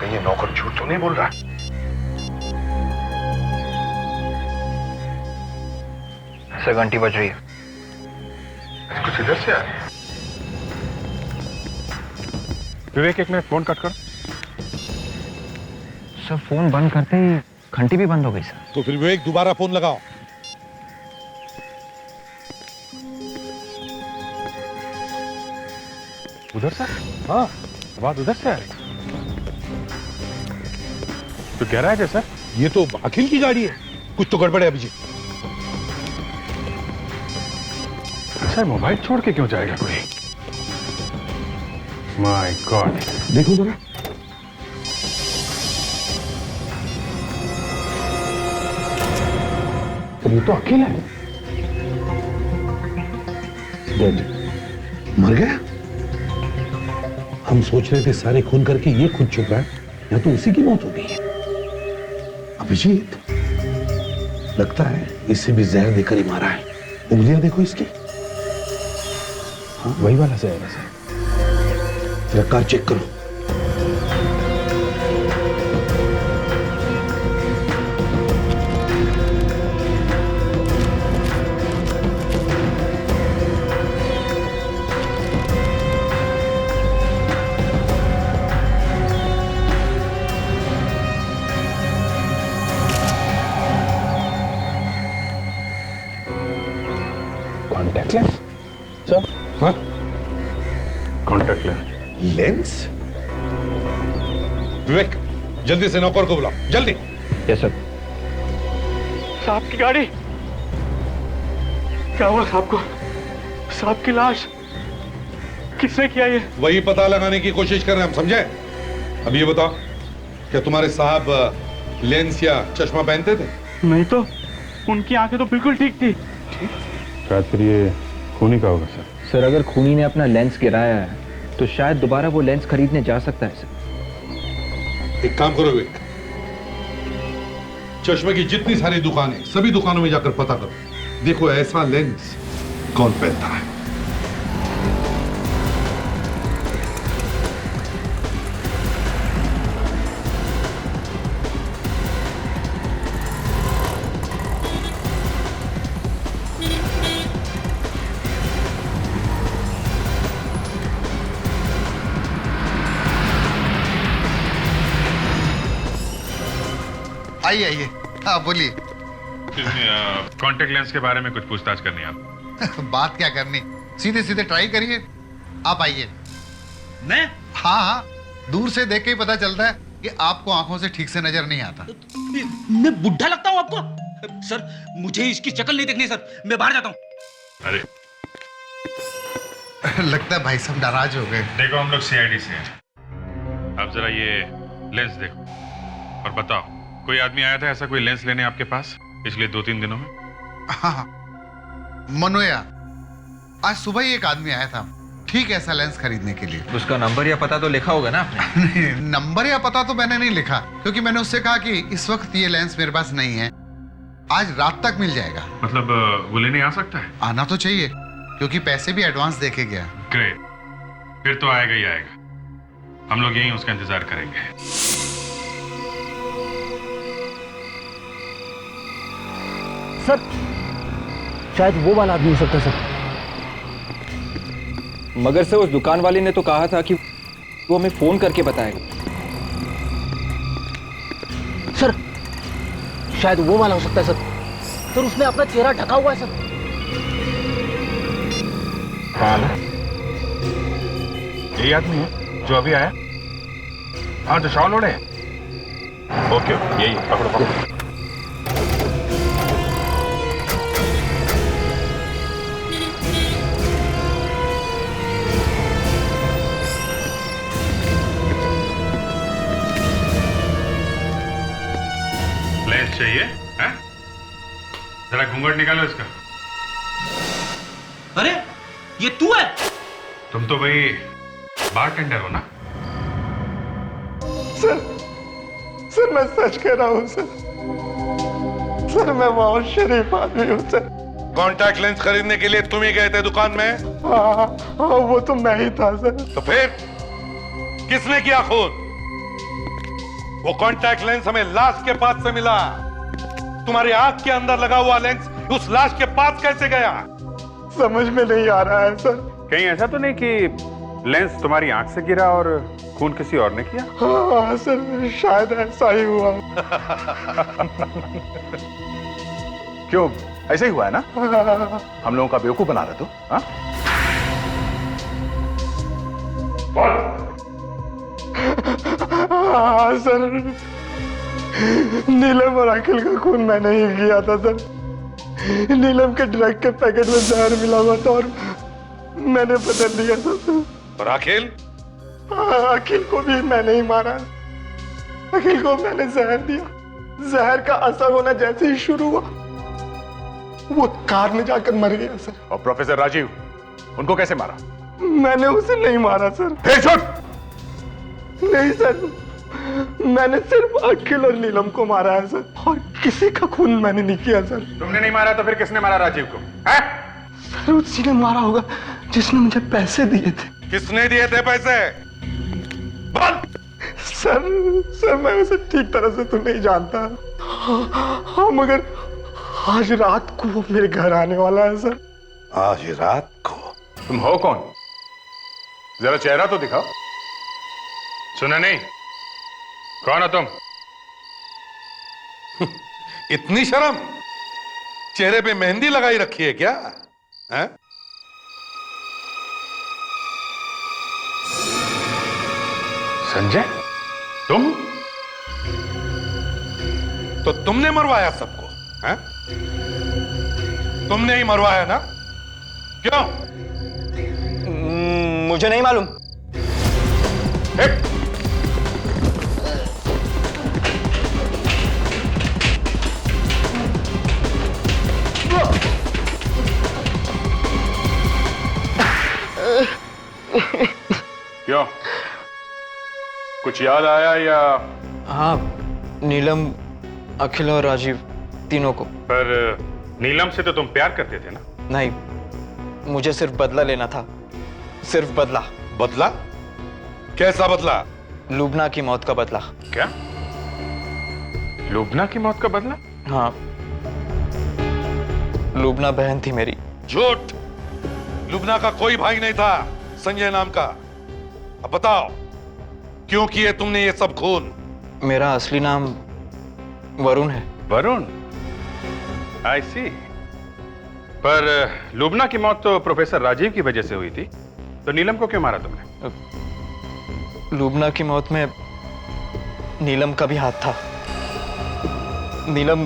कहीं ये नौकर झूठ तो नहीं बोल रहा? सर घंटी बज रही है। कुछ इधर से आ रही है। विवेक, एक मिनट, फोन कट कर। सर फोन बंद करते ही घंटी भी बंद हो गई सर। तो फिर विवेक दोबारा फोन लगाओ। उधर से? हाँ, आवाज उधर से आ रही। तो गैराज है सर। ये तो अखिल की गाड़ी है, कुछ तो गड़बड़ है अभिजीत। सर मोबाइल छोड़ के क्यों जाएगा कोई? माय गॉड, देखो जरा। ये तो अखिल है। डेड, मर गया? हम सोच रहे थे सारे खून करके ये खुद चुका है, या तो उसी की मौत हो गई है। अभिजीत, लगता है इससे भी जहर देकर ही मारा है। उंगलियां देखो इसकी। हाँ, वही वाला जहर है सर। जरा कार चेक करो। Contact lens sir. हाँ, कॉन्टैक्ट लेंस। लेंस? विवेक, जल्दी से नौकर को बुलाओ, जल्दी। Yes sir. साहब की गाड़ी। क्या हुआ साहब को? साहब की लाश किसने किया ये? वही पता लगाने की कोशिश कर रहे हैं हम, समझे? अब ये बताओ, क्या तुम्हारे साहब लेंस या चश्मा पहनते थे? नहीं तो, उनकी आंखें तो बिल्कुल ठीक थी। शायद फिर ये खूनी का होगा सर। सर अगर खूनी ने अपना लेंस गिराया है तो शायद दोबारा वो लेंस खरीदने जा सकता है सर। एक काम करो विवेक, चश्मे की जितनी सारी दुकानें, सभी दुकानों में जाकर पता करो, देखो ऐसा लेंस कौन पहनता है। आइए आइए, हाँ बोलिए। कॉन्टैक्ट लेंस के बारे में कुछ पूछताछ करनी है आप। बात क्या करनी, सीधे सीधे ट्राई करिए। आप आइए। मैं? हाँ हाँ, दूर से देख के ही पता चलता है कि आपको आंखों से ठीक से नजर नहीं आता। मैं बुढ़ा लगता हूँ आपको? सर मुझे इसकी शक्ल नहीं देखनी सर, मैं बाहर जाता हूँ। अरे लगता है भाई साहब नाराज हो गए। देखो, हम लोग सीआईडी से हैं। अब जरा ये लेंस देखो और बताओ, कोई आदमी आया था ऐसा कोई लेंस लेने आपके पास पिछले 2-3 दिनों में? हाँ, मनोया, आज सुबह ही एक आदमी आया था ठीक ऐसा लेंस खरीदने के लिए। उसका नंबर या पता तो लिखा होगा ना आपने? नहीं, नंबर या पता तो मैंने नहीं लिखा, क्योंकि मैंने उससे कहा कि इस वक्त ये लेंस मेरे पास नहीं है, आज रात तक मिल जाएगा। मतलब वो लेने आ सकता है? आना तो चाहिए, क्योंकि पैसे भी एडवांस देके गया। ग्रेट, फिर तो आएगा ही आएगा। हम लोग यहीं उसका इंतजार करेंगे। सर शायद वो वाला आदमी हो सकता है सर। मगर से उस दुकान वाले ने तो कहा था कि वो हमें फोन करके बताएगा। सर शायद वो वाला हो सकता है सर। सर उसने अपना चेहरा ढका हुआ है सर। यही आदमी है जो अभी आया? हाँ, जो शॉल ओढ़े। ओके, यही पकड़ो पकड़ो। लेंस चाहिए? हैं? जरा घूंघट निकालो इसका। अरे ये तू है? तुम तो भाई बारटेंडर हो ना? सर मैं सच कह रहा हूँ सर मैं बहुत शरीफ आदमी हूँ सर। कॉन्टैक्ट लेंस खरीदने के लिए तुम ही गए थे दुकान में? हाँ, वो तो मैं ही था सर। तो फिर किसने किया खून? वो कॉन्टैक्ट लेंस हमें लाश के पास से मिला। तुम्हारी आंख के अंदर लगा हुआ लेंस उस लाश के पास कैसे गया? समझ में नहीं आ रहा है सर। कहीं ऐसा तो नहीं कि लेंस तुम्हारी आंख से गिरा और खून किसी और ने किया? हाँ सर, शायद ऐसा ही हुआ। क्यों, ऐसे ही हुआ है ना? हम लोगों का बेवकूफ बना रहे तो? हाँ? हाँ सर, नीलम और अखिल का खून मैंने ही किया था सर। नीलम के ड्रग के पैकेट में जहर मिला हुआ था और मैंने बदल दिया था सर। और अखिल? अखिल को भी मैंने ही मारा। अखिल को मैंने जहर दिया। जहर का असर होना जैसे ही शुरू हुआ वो कार में जाकर मर गया सर। और प्रोफेसर राजीव, उनको कैसे मारा? मैंने उसे नहीं मारा सर। फिर झूठ! नहीं सर, मैंने सिर्फ अखिल और नीलम को मारा है सर, और किसी का खून मैंने नहीं किया सर। तुमने नहीं मारा तो फिर किसने मारा राजीव को? है? सर उसी ने मारा होगा जिसने मुझे पैसे दिए थे। किसने दिए थे पैसे? बोल! सर मैं उसे ठीक तरह से तो नहीं जानता। हाँ मगर आज रात को वो मेरे घर आने वाला है सर। आज रात को? तुम हो कौन? जरा चेहरा तो दिखाओ। सुना नहीं? कौन हो तुम? इतनी शर्म? चेहरे पे मेहंदी लगाई रखी है क्या? है? संजय, तुम? तो तुमने मरवाया सबको? हैं? तुमने ही मरवाया ना? क्यों? मुझे नहीं मालूम। क्यों, कुछ याद आया या? हाँ, नीलम, अखिल और राजीव तीनों को। पर नीलम से तो तुम प्यार करते थे ना? नहीं, मुझे सिर्फ बदला लेना था। सिर्फ बदला। बदला? कैसा बदला? लुबना की मौत का बदला। क्या? लुबना की मौत का बदला? हाँ, लुबना बहन थी मेरी। झूठ! लुबना का कोई भाई नहीं था संजय नाम का। अब बताओ, क्यों किए तुमने ये सब खून? मेरा असली नाम वरुण है। वरुण? आई सी। पर लुबना की मौत तो प्रोफेसर राजीव की वजह से हुई थी, तो नीलम को क्यों मारा तुमने? लुबना की मौत में नीलम का भी हाथ था। नीलम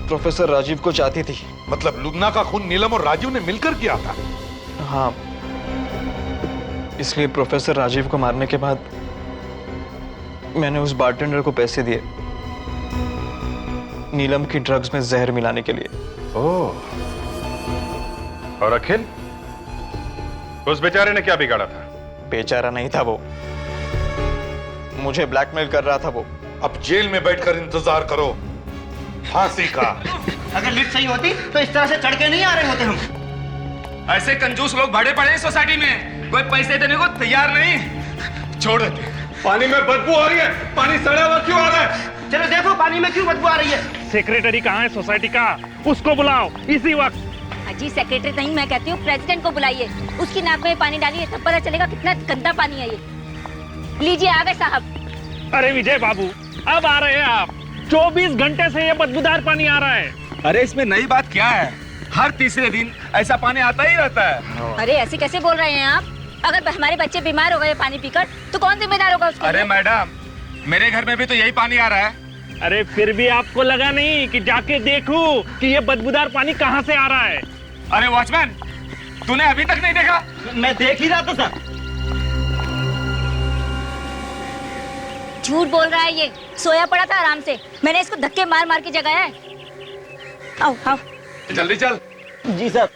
प्रोफेसर राजीव को चाहती थी। मतलब लुबना का खून नीलम और राजीव ने मिलकर किया था? हाँ, इसलिए प्रोफेसर राजीव को मारने के बाद मैंने उस बारटेंडर को पैसे दिए नीलम की ड्रग्स में जहर मिलाने के लिए। ओह, और अखिल? उस बेचारे ने क्या बिगाड़ा था? बेचारा नहीं था वो, मुझे ब्लैकमेल कर रहा था वो। अब जेल में बैठकर इंतजार करो फांसी का। अगर लिफ्ट सही होती तो इस तरह से चढ़ के नहीं आ रहे होते हम। ऐसे कंजूस लोग भाड़े पड़े हैं सोसाइटी में, कोई पैसे देने को तैयार नहीं। छोड़ देते। पानी में बदबू आ रही है। पानी सड़ा हुआ क्यों आ रहा है? चलो देखो पानी में क्यों बदबू आ रही है। सेक्रेटरी कहाँ है सोसाइटी का? उसको बुलाओ इसी वक्त। जी सेक्रेटरी नहीं, मैं कहती हूँ प्रेसिडेंट को बुलाइए, उसकी नाक में पानी डालिए, तब पता चलेगा कितना गंदा पानी है ये। लीजिए आ गए साहब। अरे विजय बाबू, अब आ रहे हैं आप। 24 घंटे से ये बदबूदार पानी आ रहा है। अरे इसमें नई बात क्या है? हर तीसरे दिन ऐसा पानी आता ही रहता है। अरे ऐसे कैसे बोल रहे हैं आप? अगर हमारे बच्चे बीमार हो गए पानी पीकर तो कौन जिम्मेदार होगा उसके अरे लिए? मैडम, मेरे घर में भी तो यही पानी आ रहा है। अरे फिर भी आपको लगा नहीं कि जाके देखूं कि ये बदबूदार पानी कहाँ से आ रहा है? अरे वॉचमैन, तूने अभी तक नहीं देखा? मैं देख ही रहा था सर। झूठ बोल रहा है ये, सोया पड़ा था आराम से। मैंने इसको धक्के मार मार के जगाया है। आओ आओ। जल्दी चल। जी सर।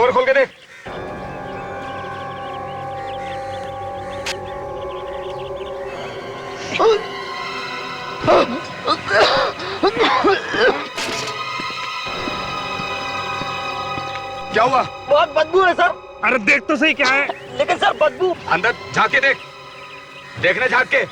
और खोल के देख। क्या हुआ? बहुत बदबू है सर। अरे देख तो सही क्या है। लेकिन सर बदबू। अंदर झांक के देख, देखने झांक के।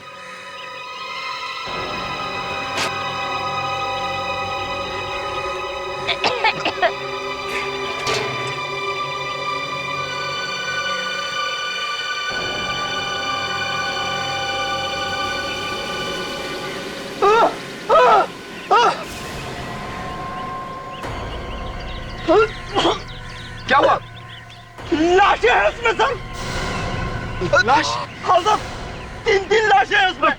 क्या हुआ? लाशें हैं उसमें सर। लाश? हाँ सर, 3 लाशें हैं उसमें।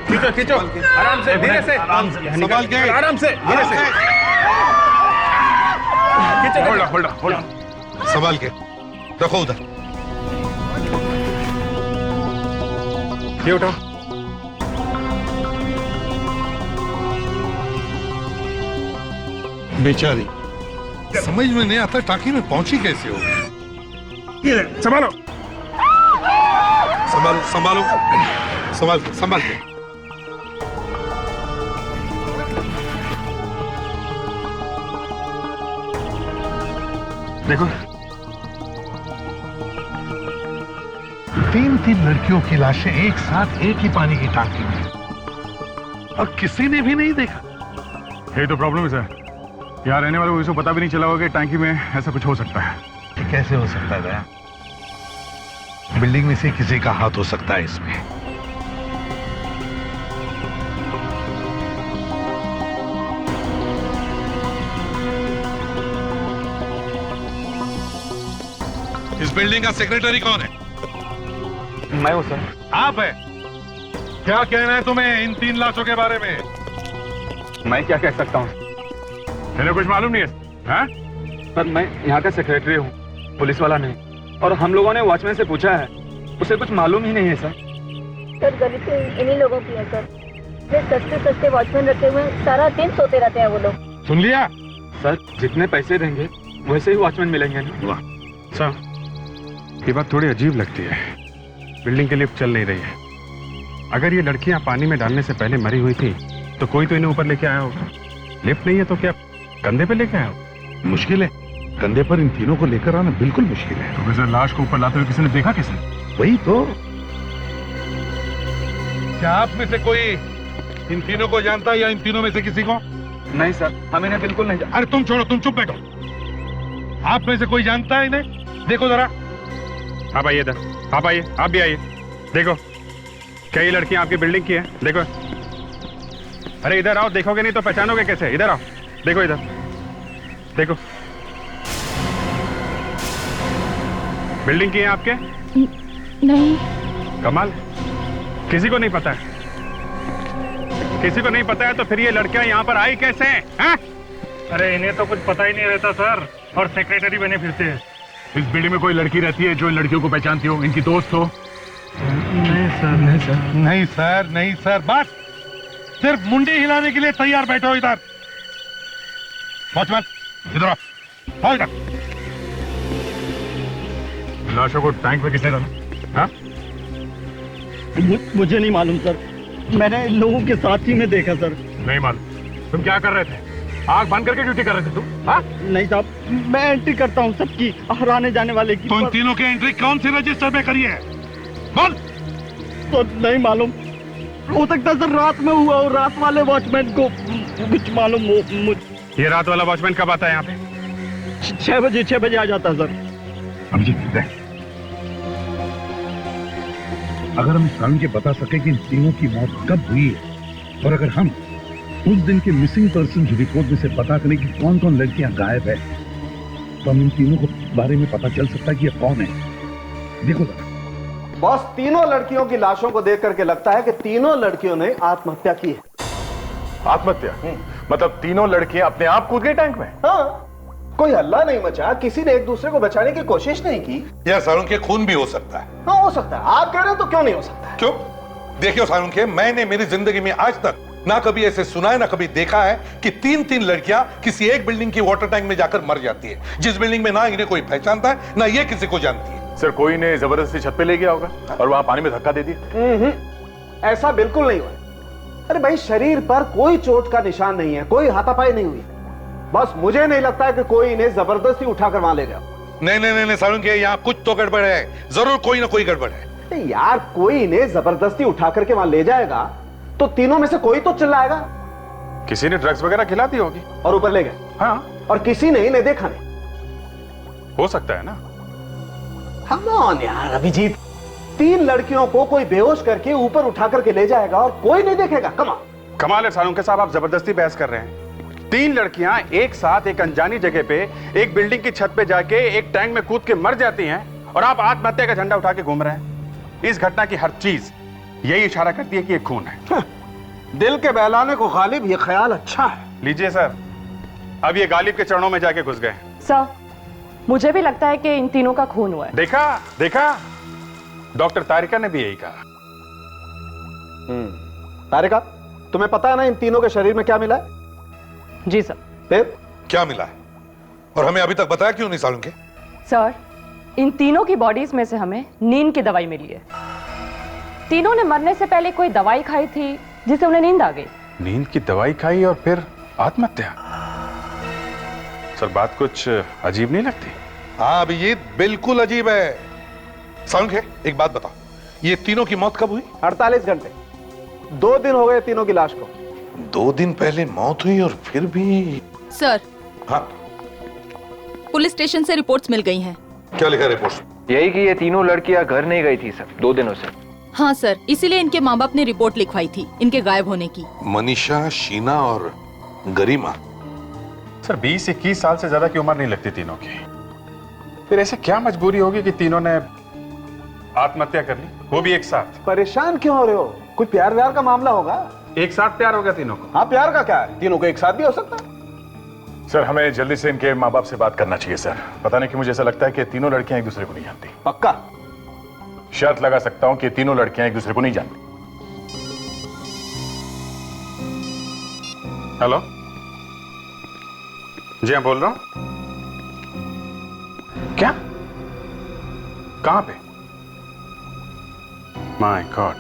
खींचो खींचो, आराम से, धीरे से, संभाल के, आराम से, धीरे से। खींचो, होल्ड, संभाल के रखो उधर। ये उठाओ। बेचारी, समझ में नहीं आता टांकी में पहुंची कैसे हो। ये संभालो, संभालो संभालो, संभाल के। देखो, 3 लड़कियों की लाशें एक साथ एक ही पानी की टांकी में, और किसी ने भी नहीं देखा। ये तो प्रॉब्लम है सर। यहाँ रहने वालों को इसको पता भी नहीं चला होगा कि टैंकी में ऐसा कुछ हो सकता है। कैसे हो सकता है दया? बिल्डिंग में से किसी का हाथ हो सकता है इसमें। इस बिल्डिंग का सेक्रेटरी कौन है? मैं हूं सर। आप है? क्या कहना है तुम्हें इन 3 लाशों के बारे में? मैं क्या कह सकता हूँ? तेरे कुछ मालूम नहीं है? हाँ? सर मैं यहाँ का सेक्रेटरी हूँ, पुलिस वाला नहीं। और हम लोगों ने वॉचमैन से पूछा है, उसे कुछ मालूम ही नहीं है सर। सर गलती इन्हीं लोगों की है सर। वे सस्ते सस्ते वॉचमैन रखे हुए सारा दिन सोते रहते हैं वो लोग। सुन लिया? सर जितने पैसे देंगे वैसे ही वॉचमैन मिलेंगे ना। सर ये बात थोड़ी अजीब लगती है। बिल्डिंग की लिफ्ट चल नहीं रही है। अगर ये लड़कियां पानी में डालने से पहले मरी हुई थी तो कोई तो इन्हें ऊपर लेके आया होगा। लिफ्ट नहीं है तो क्या कंधे पे लेके आया होगा? मुश्किल है, कंधे पर इन तीनों को लेकर आना बिल्कुल मुश्किल है। तो वैसे लाश को ऊपर लाते हुए किसी ने देखा? किसने? वही तो। क्या आप में से कोई इन तीनों को जानता है या इन तीनों में से किसी को? नहीं सर, हम इन्हें बिल्कुल नहीं। अरे तुम छोड़ो, तुम चुप बैठो। आप में से कोई जानता है इन्हें? देखो जरा। आप आइए इधर, आप आइए, आप भी आइए। देखो क्या ये लड़कियां आपकी बिल्डिंग की है? देखो, अरे इधर आओ, देखोगे नहीं तो पहचानोगे कैसे? इधर आओ, देखो इधर, देखो बिल्डिंग की है आपके? नहीं। कमाल, किसी को नहीं पता है? किसी को नहीं पता है तो फिर ये लड़कियां यहाँ पर आई कैसे हैं? अरे इन्हें तो कुछ पता ही नहीं रहता सर, और सेक्रेटरी बने फिरते हैं। इस बिल्डिंग में कोई लड़की रहती है जो इन लड़कियों को पहचानती हो, इनकी दोस्त हो? नहीं सर, नहीं सर, नहीं सर, नहीं सर। बस सिर्फ मुंडी हिलाने के लिए तैयार बैठो इधर। वॉचमैन इधर आओ, इधर। लाशों को टैंक में किसने डाला? हाँ? मुझे नहीं मालूम सर, मैंने इन लोगों के साथ ही में देखा सर। नहीं मालूम? तुम क्या कर रहे थे? आग बंद करके ड्यूटी कर रहे थे तुम? हाँ? नहीं साहब, मैं एंट्री करता हूँ सबकी, हर आने जाने वाले की। तो इन तीनों की एंट्री कौन सी रजिस्टर में करी है? बोल। तो नहीं मालूम, हो सकता है सर रात में हुआ और रात वाले वॉचमैन को कुछ मालूम हो। ये रात वाला वॉचमैन कब आता है यहाँ पे? 6 बजे आ जाता है सर। अभिजीत, अगर हम जान के बता सके कि इन तीनों की मौत कब हुई है, और अगर हम उस दिन के मिसिंग पर्सन रिपोर्ट में से पता करें कि कौन कौन लड़कियां गायब है, तो हम इन तीनों को बारे में पता चल सकता है कि ये कौन है। देखो जरा। बॉस, तीनों लड़कियों की लाशों को देख करके लगता है कि तीनों लड़कियों ने आत्महत्या की है। आत्महत्या? मतलब तीनों लड़कियां अपने आप कूद गई टैंक में? हाँ, कोई हल्ला नहीं मचा, किसी ने एक दूसरे को बचाने की कोशिश नहीं की। या सर उनके खून भी हो सकता है। हाँ हो सकता है, आप कह रहे हो तो क्यों नहीं हो सकता है? चुप, देखियो सालुंखे, मैंने मेरी जिंदगी में आज तक ना कभी ऐसे सुना है ना कभी देखा है कि 3-3 लड़कियां किसी एक बिल्डिंग की वाटर टैंक में जाकर मर जाती है, जिस बिल्डिंग में ना इन्हें कोई पहचानता है ना ये किसी को जानती है। सर, कोई ने जबरदस्ती छत पे ले गया होगा और वहां पानी में धक्का दे दिया। ऐसा बिल्कुल नहीं हुआ। अरे भाई, शरीर पर कोई चोट का निशान नहीं है, कोई हाथापाई नहीं हुई। बस मुझे नहीं लगता है कि कोई इन्हें जबरदस्ती उठाकर वहां ले गया। नहीं सालुंखे, यहाँ कुछ तो गड़बड़ है, जरूर कोई ना कोई गड़बड़ है। यार, कोई इन्हें जबरदस्ती उठा करके वहां ले जाएगा तो तीनों में से कोई तो चिल्लाएगा। किसी ने ड्रग्स वगैरह खिला दी होगी और ऊपर ले गए। हाँ, और किसी ने इन्हें देखा नहीं। हो सकता है ना। कम ऑन यार अभिजीत, 3 लड़कियों को कोई बेहोश करके ऊपर उठा करके ले जाएगा और कोई नहीं देखेगा। कमाल है सालुंखे साहब, आप जबरदस्ती बहस कर रहे हैं। 3 लड़कियां एक साथ एक अनजानी जगह पे एक बिल्डिंग की छत पे जाके एक टैंक में कूद के मर जाती हैं और आप आत्महत्या का झंडा उठा के घूम रहे हैं। इस घटना की हर चीज यही इशारा करती है कि ये खून है। दिल के बहलाने को गालिब ये ख्याल अच्छा है। लीजिए सर, अब ये गालिब के चरणों में जाके घुस गए। सर, मुझे भी लगता है कि इन तीनों का खून हुआ है। देखा डॉक्टर तारिका ने भी यही कहा। तारिका, तुम्हें पता है ना इन तीनों के शरीर में क्या मिला है? जी सर। फिर क्या मिला है और हमें अभी तक बताया क्यों नहीं सालुंखे? सर, इन तीनों की बॉडीज में से हमें नींद की दवाई मिली है। तीनों ने मरने से पहले कोई दवाई खाई थी जिससे उन्हें नींद आ गई। नींद की दवाई खाई और फिर आत्महत्या? सर, बात कुछ अजीब नहीं लगती? हाँ अभिजीत, बिल्कुल अजीब है। सालुंखे, एक बात बताओ, ये तीनों की मौत कब हुई? 48 घंटे। 2 दिन हो गए तीनों की लाश को। 2 दिन पहले मौत हुई और फिर भी। सर, हाँ, पुलिस स्टेशन से रिपोर्ट्स मिल गई हैं। क्या लिखा रिपोर्ट? यही कि ये तीनों लड़कियां घर नहीं गई थी सर 2 दिनों से। हाँ सर, इसीलिए इनके माँ बाप ने रिपोर्ट लिखवाई थी इनके गायब होने की। मनीषा, शीना और गरिमा। सर, 20-21 साल से ज्यादा की उम्र नहीं लगती तीनों की। फिर ऐसे क्या मजबूरी होगी कि तीनों ने आत्महत्या कर ली, वो भी एक साथ? परेशान क्यों हो रहे हो? कोई प्यार व्यार का मामला होगा। एक साथ प्यार हो गया तीनों को? हाँ, प्यार का क्या है, तीनों को एक साथ भी हो सकता है। सर, हमें जल्दी से इनके माँ बाप से बात करना चाहिए सर। पता नहीं कि मुझे ऐसा लगता है कि तीनों लड़कियां एक दूसरे को नहीं जानती। पक्का? शर्त लगा सकता हूं कि तीनों लड़कियां एक दूसरे को नहीं जानती। हेलो जी, हाँ बोल रहा हूं। क्या? कहां पे? माय गॉड,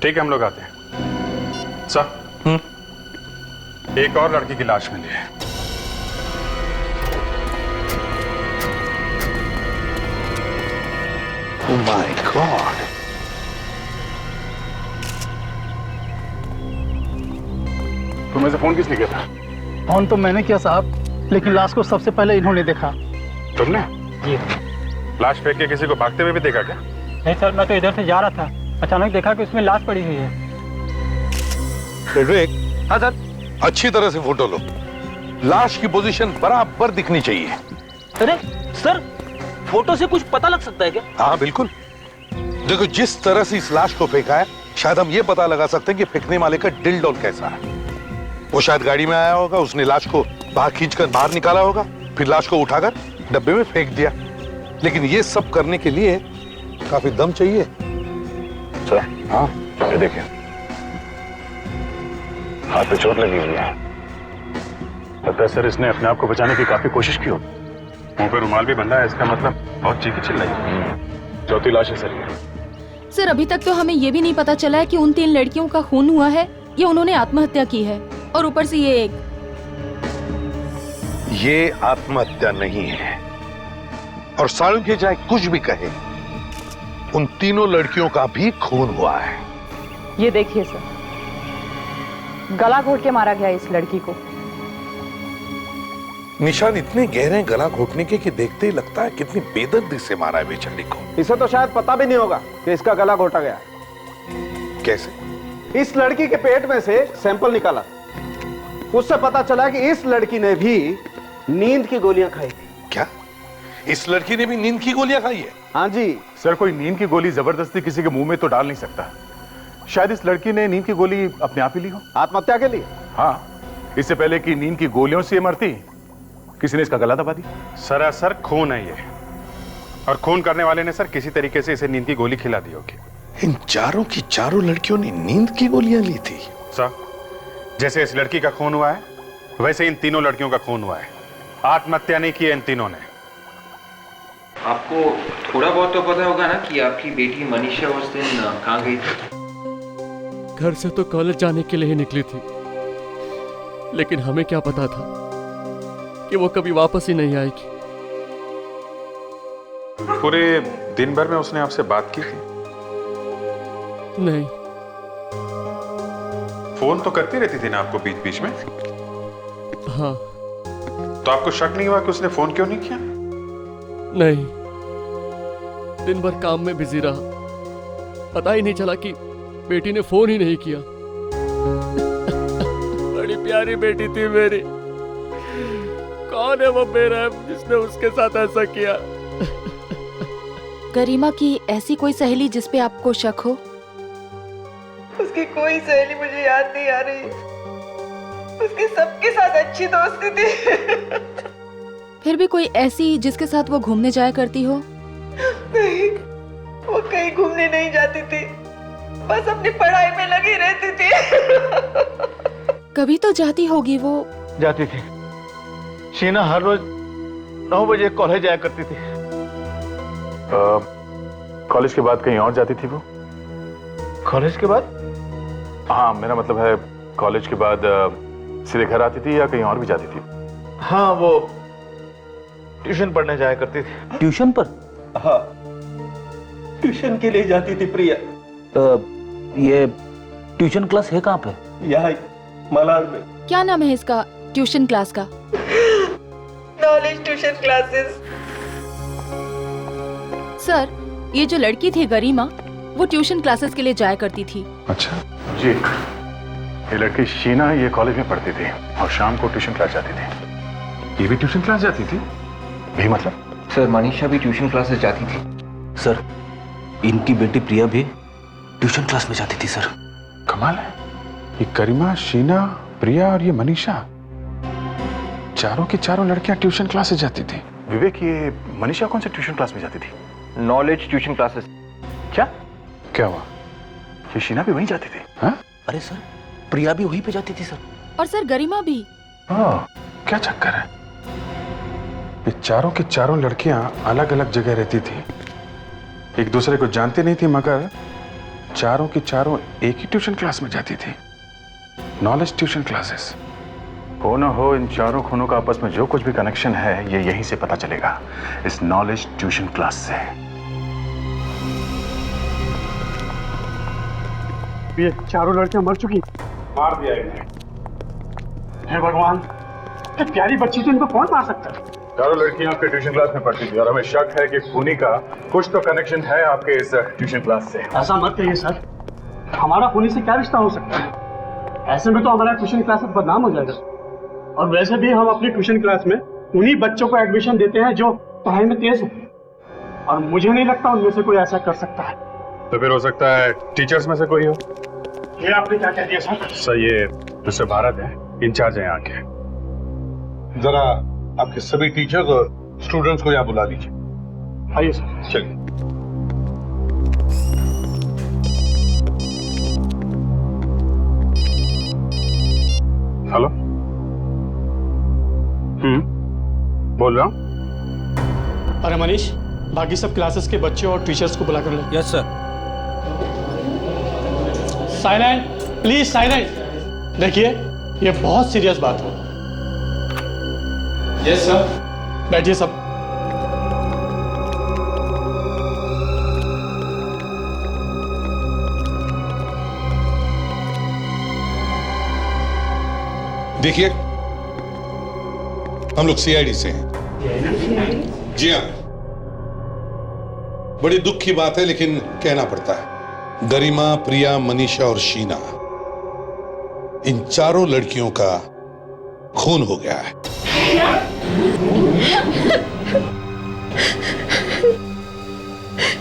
ठीक है, हम लोग आते हैं। सर, एक और लड़की की लाश मिली है। Oh my God! तुम्हें से फोन किसने किया था? फोन तो मैंने किया साहब, लेकिन लाश को सबसे पहले इन्होंने देखा। तुमने? जी। लाश फेंक के किसी को भागते हुए भी देखा क्या? नहीं सर, मैं तो इधर से जा रहा था, अचानक देखा कि उसमें लाश पड़ी हुई है। फ्रेडरिक। हाँ सर। अच्छी तरह से फोटो लो, लाश की पोजीशन बराबर दिखनी चाहिए। अरे सर, फोटो से कुछ पता लग सकता है क्या? हाँ बिल्कुल। देखो, जिस तरह से इस लाश को फेंका है, शायद हम ये पता लगा सकते हैं कि फेंकने वाले का दिल डोल कैसा है। वो शायद गाड़ी में आया होगा, उसने लाश को बाहर खींचकर बाहर निकाला होगा, फिर लाश को उठाकर डब्बे में फेंक दिया। लेकिन ये सब करने के लिए काफी दम चाहिए। सर, हाँ ये देखिए, हाथ पे चोट लगी हुई है। लगता है सर इसने अपने आप को बचाने की काफी कोशिश की हो। मुंह पे रुमाल भी बंधा है, इसका मतलब बहुत चीखी चिल्लाई। चौथी लाश है सर ये। सर, अभी तक तो हमें ये भी नहीं पता चला है कि उन 3 लड़कियों का खून हुआ है या उन्होंने आत्महत्या की है, और ऊपर से ये आत्महत्या नहीं है। और सालुंखे चाहे कुछ भी कहे, उन तीनों लड़कियों का भी खून हुआ है। ये देखिए सर, गला घोट के मारा गया इस लड़की को। निशान इतने गहरे गला घोटने के कि देखते ही लगता है कितनी बेदर्दी से मारा है बेचारी को। इसे तो शायद पता भी नहीं होगा कि इसका गला घोटा गया। कैसे? इस लड़की के पेट में से सैंपल निकाला, उससे पता चला कि इस लड़की ने भी नींद की गोलियां खाई थी। क्या? इस लड़की ने भी नींद की गोलियां खाई है? हाँ जी। सर, कोई नींद की गोली जबरदस्ती किसी के मुंह में तो डाल नहीं सकता। शायद इस लड़की ने नींद की गोली अपने आप ही ली हो, आत्महत्या के लिए। हाँ, इससे पहले कि नींद की गोलियों से मरती, किसी ने इसका गला दबा दिया। सरासर खून है ये, और खून करने वाले ने सर किसी तरीके से इसे नींद की गोली खिला दी होगी। इन चारों की चारों लड़कियों ने नींद की गोलियां ली थी। सर, जैसे इस लड़की का खून हुआ है वैसे इन तीनों लड़कियों का खून हुआ है। आत्महत्या नहीं की है इन तीनों ने। आपको थोड़ा बहुत तो पता होगा ना कि आपकी बेटी मनीषा उस दिन कहाँ गई थी? घर से तो कॉलेज जाने के लिए ही निकली थी, लेकिन हमें क्या पता था कि वो कभी वापस ही नहीं आएगी। पूरे दिन भर में उसने आपसे बात की थी? नहीं। फोन तो करती रहती थी ना आपको बीच बीच में? हाँ। तो आपको शक नहीं हुआ कि उसने फोन क्यों नहीं किया? नहीं, दिन भर काम में बिजी रहा, पता ही नहीं चला कि बेटी ने फोन ही नहीं किया। बड़ी प्यारी बेटी थी मेरी। कौन है वो बेरहम जिसने उसके साथ ऐसा किया? गरिमा की ऐसी कोई सहेली जिस पे आपको शक हो? उसकी कोई सहेली मुझे याद नहीं आ रही। उसकी सबके साथ अच्छी दोस्ती थी। फिर भी कोई ऐसी जिसके साथ वो घूमने जाया करती हो? नहीं, वो कहीं घूमने नहीं जाती थी, बस अपनी पढ़ाई में लगी रहती थी। कभी तो जाती होगी वो। जाती थी। शीना हर रोज 9 बजे कॉलेज जाया करती थी। कॉलेज के बाद कहीं और जाती थी वो? कॉलेज के बाद? हाँ, मेरा मतलब है कॉलेज के बाद सीधे घर आती थी या कहीं और भी जाती थी? हाँ, वो ट्यूशन पढ़ने जाया करती थी। ट्यूशन पर? हाँ, ट्यूशन के लिए जाती थी प्रिया। ये ट्यूशन क्लास है कहाँ पे? यहाँ मलाड में। क्या नाम है इसका ट्यूशन क्लास का? Knowledge tuition classes. सर, ये जो लड़की थी गरिमा, वो ट्यूशन क्लासेस के लिए जाया करती थी। अच्छा जी। ये लड़की शीना ये कॉलेज में पढ़ती थी और शाम को ट्यूशन क्लास जाती थी। ये भी ट्यूशन क्लास जाती थी? यही मतलब? सर, मनीषा भी ट्यूशन क्लासेस जाती थी। सर, इनकी बेटी प्रिया भी ट्यूशन क्लास में जाती थी सर। कमाल है, ये गरिमा, शीना, प्रिया और ये मनीषा, चारों की चारों लड़कियां ट्यूशन क्लासेस जाती थी। विवेक, ये मनीषा कौन से ट्यूशन क्लास में जाती थी? Knowledge tuition classes. क्या क्या हुआ? ये शीना भी वहीं जाती थी? हाँ? अरे सर, प्रिया भी वहीं पे जाती थी सर। और सर, गरिमा भी। हाँ, क्या चक्कर है? ये चारों की चारों लड़कियां अलग अलग जगह रहती थी, एक दूसरे को जानती नहीं थी, मगर चारों की चारों एक ही ट्यूशन क्लास में जाती थी, नॉलेज ट्यूशन क्लासेस। हो ना हो, इन चारों खूनों का आपस में जो कुछ भी कनेक्शन है ये यहीं से पता चलेगा, इस नॉलेज ट्यूशन क्लास से। ये चारों लड़कियां मर चुकी। मार दिया इन्हें। हे भगवान, ये प्यारी बच्ची थी, इनको कौन मार सकता है? चारों लड़कियां आपके ट्यूशन क्लास में पढ़ती थी और हमें शक है कि खूनी का कुछ तो कनेक्शन है आपके इस ट्यूशन क्लास से। ऐसा मत कहिए सर, हमारा खूनी से क्या रिश्ता हो सकता है? ऐसे में तो हमारा ट्यूशन क्लास बदनाम हो जाएगा। और वैसे भी हम अपनी ट्यूशन क्लास में उन्हीं बच्चों को एडमिशन देते हैं जो पढ़ाई में तेज हो, और मुझे नहीं लगता उनमें से कोई ऐसा कर सकता है। तो फिर हो सकता है टीचर्स में से कोई हो। ये आपने क्या कह दिया सर? सर, ये मिस्टर भारत है, इंचार्ज है यहाँ के। जरा आपके सभी टीचर्स और स्टूडेंट्स को यहाँ बुला लीजिए। आइए सर। चलिए। हेलो। बोल रहा हूँ। अरे मनीष, बाकी सब क्लासेस के बच्चे और टीचर्स को बुला कर ले। Yes sir. Silent please, silent. देखिए, ये बहुत सीरियस बात है। Yes sir. बैठिए सब। देखिए, हम लोग सीआईडी से हैं। जी हाँ, बड़ी दुख की बात है लेकिन कहना पड़ता है। गरिमा, प्रिया, मनीषा और शीना, इन चारों लड़कियों का खून हो गया है।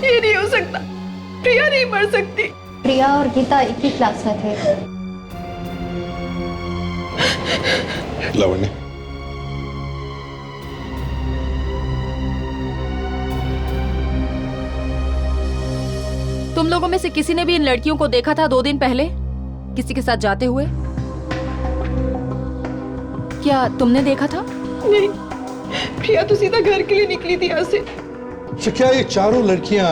ये नहीं हो सकता, प्रिया नहीं मर सकती। प्रिया और गीता एक ही क्लास में थे। लावण्य, तुम लोगों में से किसी ने भी इन लड़कियों को देखा था 2 दिन पहले किसी के साथ जाते हुए? क्या तुमने देखा था? नहीं, प्रिया तो सीधा घर के लिए निकली थी यहाँ से। तो क्या ये चारों लड़कियां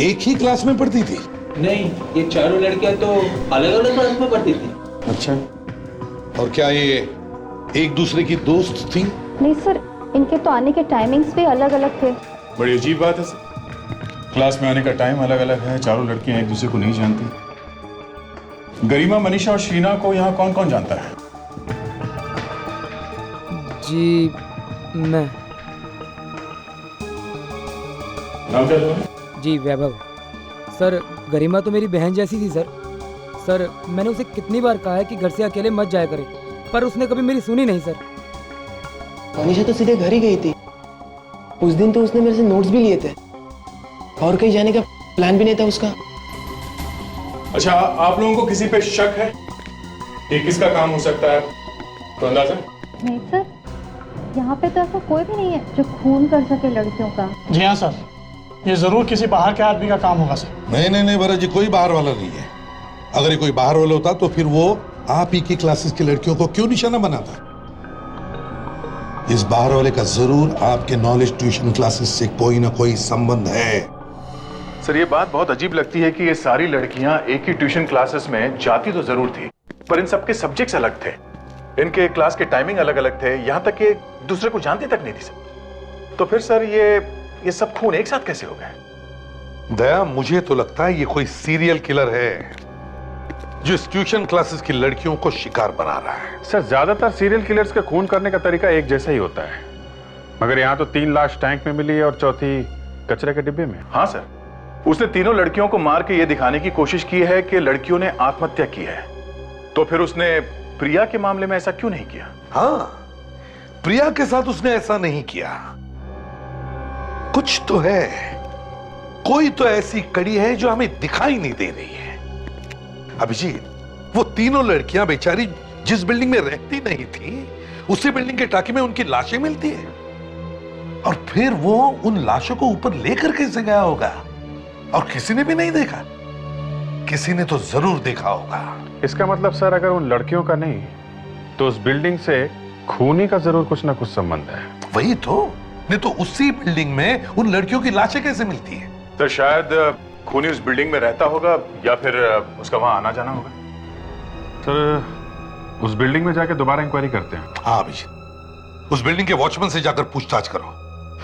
एक ही क्लास में पढ़ती थी? नहीं, ये चारों लड़कियां तो अलग अलग क्लास में पढ़ती थी। अच्छा, और क्या ये एक दूसरे की दोस्त थी? नहीं सर, इनके तो आने के टाइमिंग्स भी अलग अलग थे। बड़ी अजीब बात है सर, क्लास में आने का टाइम अलग अलग है, चारों लड़कियां एक दूसरे को नहीं जानती। गरिमा, मनीषा और शीना को यहाँ कौन कौन जानता है? जी मैं। नाम क्या तुम्हारा? जी वैभव। सर गरिमा तो मेरी बहन जैसी थी सर। सर मैंने उसे कितनी बार कहा है कि घर से अकेले मत जाया करे, पर उसने कभी मेरी सुनी नहीं सर। मनीषा तो सीधे घर ही गई थी। उस दिन तो उसने मेरे से नोट्स भी लिए थे और कहीं जाने का प्लान भी नहीं था उसका। अच्छा, आप लोगों को किसी पे शक है? ये किसका काम हो सकता है? तो अंदाजा? नहीं सर, यहाँ पे तो ऐसा कोई भी नहीं है जो खून कर सके लड़कियों का। जी हाँ सर, ये जरूर किसी बाहर के आदमी का काम होगा सर। नहीं भरत जी, कोई बाहर वाला नहीं है। अगर ये कोई बाहर वाला होता तो फिर वो आप ही की क्लासेस की लड़कियों को क्यों निशाना बनाता? इस बाहर वाले का जरूर आपके नॉलेज ट्यूशन क्लासेस से कोई ना कोई संबंध है। सर, ये बात बहुत अजीब लगती है कि ये सारी लड़कियां एक ही ट्यूशन क्लासेस में जाती तो जरूर थी, पर इन सबके सब्जेक्ट्स अलग थे, इनके क्लास के टाइमिंग अलग अलग थे, यहां तक कि दूसरे को जानती तक नहीं थी सर। तो फिर सर ये सब खून एक साथ कैसे हो गए? दया, मुझे तो लगता है ये कोई सीरियल किलर है जो इस ट्यूशन क्लासेस की लड़कियों को शिकार बना रहा है। सर, ज्यादातर सीरियल किलर्स का खून करने का तरीका एक जैसा ही होता है, मगर यहाँ तो 3 लाश टैंक में मिली है और चौथी कचरे के डिब्बे में। हाँ सर, उसने तीनों लड़कियों को मार के ये दिखाने की कोशिश की है कि लड़कियों ने आत्महत्या की है। तो फिर उसने प्रिया के मामले में ऐसा क्यों नहीं किया? हाँ, प्रिया के साथ उसने ऐसा नहीं किया। कुछ तो है, कोई तो ऐसी कड़ी है जो हमें दिखाई नहीं दे रही है। अभिजीत, वो तीनों लड़कियां बेचारी जिस बिल्डिंग में रहती नहीं थी, उसी बिल्डिंग के टाकी में उनकी लाशें मिलती है, और फिर वो उन लाशों को ऊपर लेकर कैसे गया होगा? और किसी ने भी नहीं देखा? किसी ने तो जरूर देखा होगा। इसका मतलब सर, अगर उन लड़कियों का नहीं तो उस बिल्डिंग से खूनी का जरूर कुछ ना कुछ संबंध है। वही तो, नहीं तो उसी बिल्डिंग में उन लड़कियों की लाशें कैसे मिलती है? सर, शायद खूनी उस बिल्डिंग में रहता होगा या फिर उसका वहां आना जाना होगा। सर, उस बिल्डिंग में जाके दोबारा इंक्वायरी करते हैं। हाँ अभिजीत, उस बिल्डिंग के वॉचमैन से जाकर पूछताछ करो।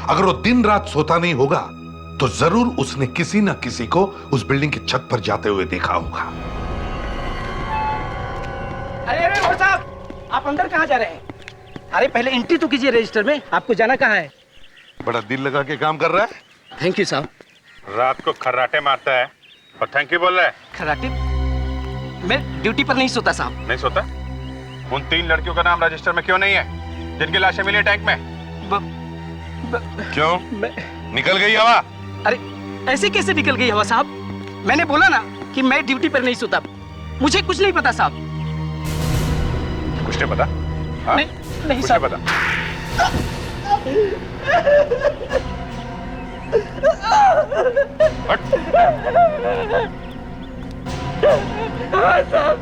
अगर वो दिन रात सोता नहीं होगा तो जरूर उसने किसी ना किसी को उस बिल्डिंग की छत पर जाते हुए देखा होगा। अरे अरे भाई साहब, आप अंदर कहाँ जा रहे हैं? अरे पहले एंट्री तो कीजिए रजिस्टर में, आपको जाना कहाँ है? बड़ा दिल लगा के काम कर रहा है। थैंक यू साहब। रात को खर्राटे मारता है और थैंक यू बोल रहा है। खर्राटे? मैं ड्यूटी पर नहीं सोता साहब। नहीं सोता? उन 3 लड़कियों का नाम रजिस्टर में क्यों नहीं है जिनकी लाशें मिली टैंक में? क्यों? निकल गई हवा? अरे ऐसे कैसे निकल गई हवा साहब? मैंने बोला ना कि मैं ड्यूटी पर नहीं सोता। मुझे कुछ नहीं पता साहब। कुछ नहीं पता? हाँ? नहीं कुछ साहब। नहीं पता? हाँ साहब,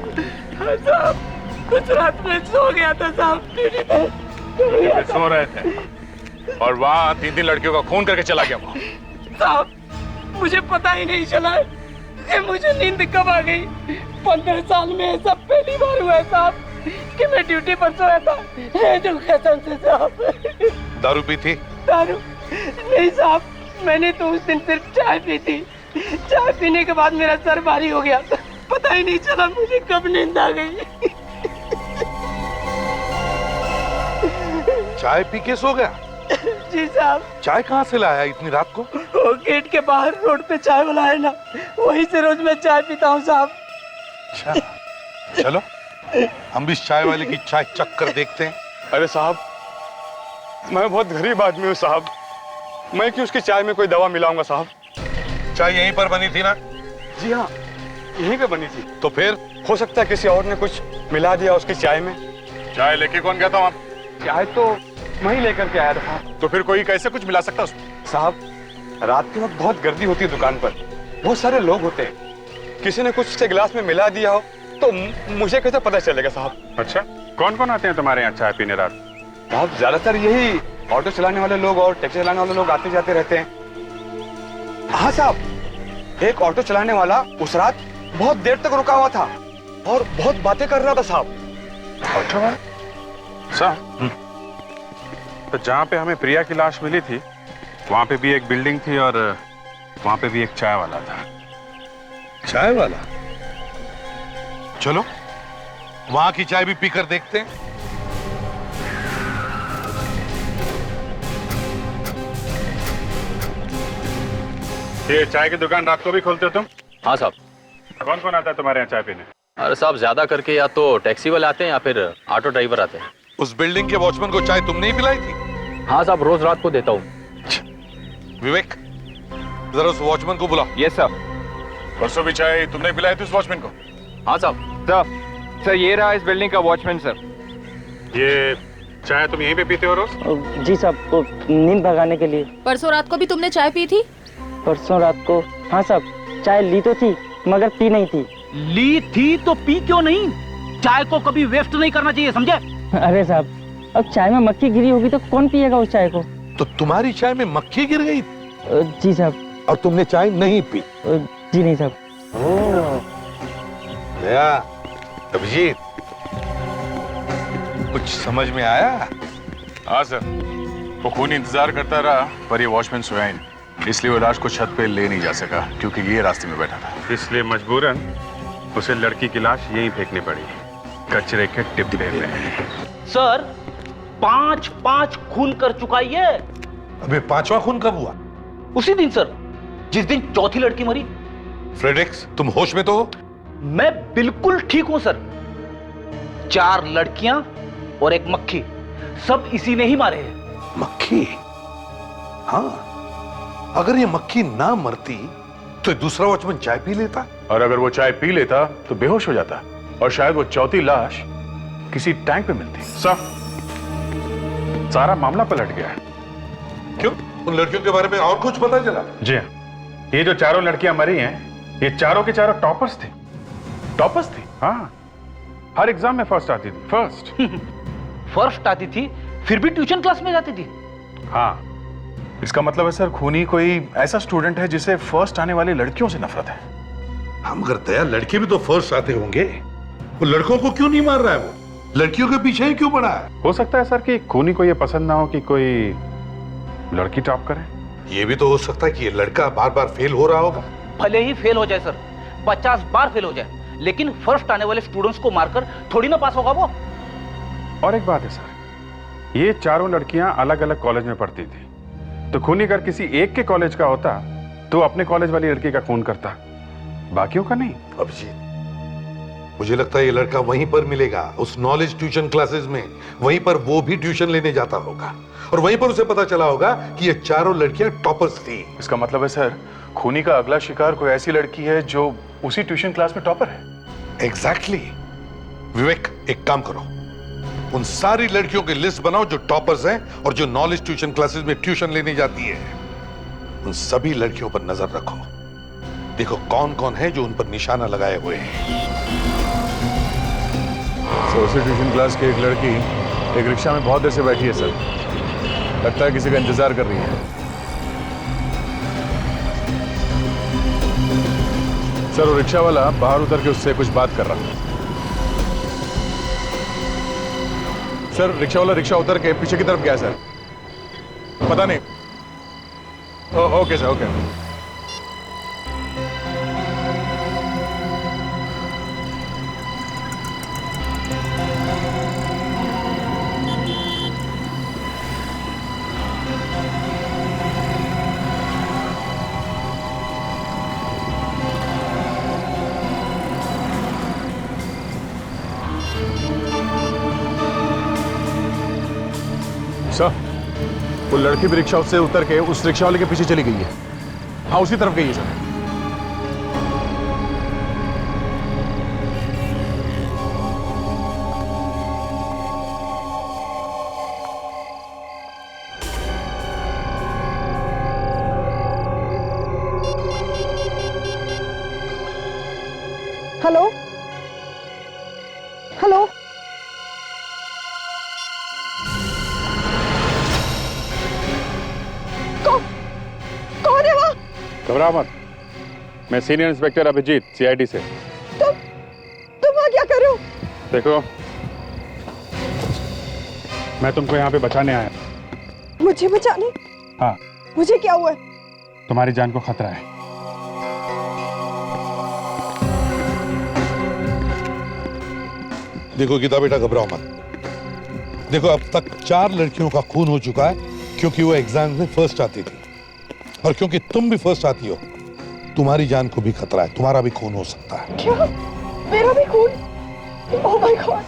कुछ रात में सो गया था साहब। सो रहे थे और वहाँ 3 लड़कियों का खून करके चला गया वो। साहब, मुझे पता ही नहीं चला कि मुझे नींद कब आ गई। 15 साल में ऐसा पहली बार हुआ है साहब कि मैं ड्यूटी पर सोया था। जो कसम से साहब। दारू पी थी? दारू नहीं साहब, मैंने तो उस दिन सिर्फ चाय पी थी। चाय पीने के बाद मेरा सर भारी हो गया, पता ही नहीं चला मुझे कब नींद आ गई। चाय पी के सो गया? जी साहब। चाय कहाँ से लाया इतनी रात को? वो गेट के बाहर रोड पे चाय वाला है ना, वहीं से रोज मैं चाय पीता हूँ साहब। अच्छा, चलो हम भी इस चाय वाले की चाय चख कर देखते हैं। अरे साहब, मैं बहुत गरीब आदमी हूँ साहब, मैं क्यों उसकी चाय में कोई दवा मिलाऊंगा साहब? चाय यहीं पर बनी थी ना? जी हाँ, यहीं पे बनी थी। तो फिर हो सकता है किसी और ने कुछ मिला दिया उसकी चाय में। चाय लेके कौन गया था वहाँ? चाय तो मैं ही लेकर के आया था। तो फिर कोई कैसे कुछ मिला सकता उसमें? साहब, रात के वक्त बहुत गर्दी होती है दुकान पर, बहुत सारे लोग होते हैं, किसी ने कुछ से गिलास में मिला दिया हो तो मुझे कैसे पता चलेगा साहब? अच्छा, कौन कौन आते हैं तुम्हारे यहाँ चाय पीने रात? साहब ज्यादातर यही ऑटो चलाने वाले लोग और टैक्सी चलाने वाले लोग आते जाते रहते हैं। हाँ साहब, एक ऑटो चलाने वाला उस रात बहुत देर तक रुका हुआ था और बहुत बातें कर रहा था साहब। ऑटो वाला? साहब, तो जहाँ पे हमें प्रिया की लाश मिली थी वहां पे भी एक बिल्डिंग थी और वहां पे भी एक चाय वाला था। चाय वाला? चलो वहां की चाय भी पीकर देखते हैं। ये चाय की दुकान रात को भी खोलते हो तुम? हाँ साहब। कौन कौन आता है तुम्हारे यहाँ चाय पीने? अरे साहब ज्यादा करके या तो टैक्सी वाले आते हैं या फिर ऑटो ड्राइवर आते हैं। उस बिल्डिंग के वॉचमैन को चाय तुमने ही पिलाई थी? हाँ साहब, रोज रात को देता हूँ। विवेक, जरा उस वॉचमैन को बुलाओ। Yes sir. परसों भी चाय तुमने पिलाई थी उस वॉचमैन को? हाँ साहब। सर ये रहा इस बिल्डिंग का वॉचमैन सर। ये चाय तुम यहीं पे पीते हो रोज? जी साहब, तो नींद भगाने के लिए। परसों रात को भी तुमने चाय पी थी? परसों रात को हाँ साहब, चाय ली तो थी मगर पी नहीं थी। ली थी तो पी क्यों नहीं? चाय को कभी वेस्ट नहीं करना चाहिए, समझे? अरे साहब, अब चाय में मक्खी गिरी होगी तो कौन पिएगा उस चाय को? तो तुम्हारी चाय में मक्खी गिर गई? जी साहब। और तुमने चाय नहीं पी? जी नहीं साहब। दया, अभिजीत, कुछ समझ में आया? हाँ सर, वो खून इंतजार करता रहा पर ये वॉचमैन सोया ही नहीं, इसलिए वो लाश को छत पे ले नहीं जा सका क्योंकि ये रास्ते में बैठा था। इसलिए मजबूरन उसे लड़की की लाश यहीं फेंकनी पड़ी, कचरे के डिब्बे में। सर 5 खून कर चुका ये। अबे 5वां खून कब हुआ? उसी दिन सर, जिस दिन चौथी लड़की मरी। फ्रेडरिक्स, तुम होश में तो हो? मैं बिल्कुल ठीक हूं सर। 4 लड़कियां और एक मक्खी, सब इसी ने ही मारे हैं। मक्खी? हाँ, अगर ये मक्खी ना मरती तो दूसरा वॉचमैन चाय पी लेता, और अगर वो चाय पी लेता तो बेहोश हो जाता और शायद वो चौथी लाश किसी टैंक पे मिलती। सारा मामला पलट गया है। क्यों? उन लड़कियों के बारे में और कुछ पता चला? जी हाँ, ये जो 4 लड़कियां मरी हैं, ये चारों के चारों टॉपर्स थी। टॉपर्स थी, हाँ, हर एग्जाम में फर्स्ट आती थी। फर्स्ट आती थी, फिर भी ट्यूशन क्लास में जाती थी। हाँ, इसका मतलब है सर खूनी कोई ऐसा स्टूडेंट है जिसे फर्स्ट आने वाली लड़कियों से नफरत है। हम मगर दया, लड़के भी तो फर्स्ट आते होंगे, वो लड़कों को क्यों नहीं मार रहा है? वो लड़कियों के पीछे ही क्यों पड़ा है? हो सकता है सर कि खूनी को ये पसंद ना हो कि कोई लड़की टॉप करे। ये भी तो हो सकता है कि ये लड़का बार बार फेल हो रहा होगा। भले ही फेल हो जाए सर, 50 बार फेल हो जाए, लेकिन फर्स्ट आने वाले स्टूडेंट्स को मारकर थोड़ी ना पास होगा वो। और एक बात है सर, ये 4 लड़कियां अलग अलग कॉलेज में पढ़ती थी, तो खूनी अगर किसी एक के कॉलेज का होता तो अपने कॉलेज वाली लड़की का खून करता, बाकियों का नहीं। अभिजीत, मुझे लगता है ये लड़का वहीं पर मिलेगा, उस नॉलेज ट्यूशन क्लासेस में। वहीं पर वो भी ट्यूशन लेने जाता होगा और वहीं पर उसे पता चला होगा कि ये 4 लड़कियां टॉपर्स थी। इसका मतलब है सर, खूनी का अगला शिकार कोई ऐसी लड़की है जो उसी ट्यूशन क्लास में टॉपर है। एग्जैक्टली। विवेक, एक काम करो, उन सारी लड़कियों की लिस्ट बनाओ जो टॉपर्स हैं और जो नॉलेज ट्यूशन क्लासेस में ट्यूशन लेने जाती है। उन सभी लड़कियों पर नजर रखो, देखो कौन कौन है जो उन पर निशाना लगाए हुए हैं। उसी ट्यूशन क्लास की एक लड़की एक रिक्शा में बहुत देर से बैठी है सर, लगता है किसी का इंतजार कर रही है। सर वो रिक्शा वाला बाहर उतर के उससे कुछ बात कर रहा है। सर रिक्शा वाला रिक्शा उतर के पीछे की तरफ गया सर, पता नहीं। Okay sir, okay. सर वो लड़की भी रिक्शा से उतर के उस रिक्शा वाले के पीछे चली गई है। हाँ, उसी तरफ गई है सर। Hello hello. कौन है वहाँ? घबराओ मत, मैं सीनियर इंस्पेक्टर अभिजीत, सीआईडी से। तुम वहाँ क्या कर रहे हो? देखो, मैं तुमको यहाँ पे बचाने आया। मुझे बचाने? हाँ। मुझे क्या हुआ है? तुम्हारी जान को खतरा है। देखो गीता बेटा, घबराओ मत। देखो, अब तक 4 लड़कियों का खून हो चुका है क्योंकि वो एग्जाम में फर्स्ट आती थी, और क्योंकि तुम भी फर्स्ट आती हो, तुम्हारी जान को भी खतरा है, तुम्हारा भी खून हो सकता है। क्या? मेरा भी खून? Oh my God.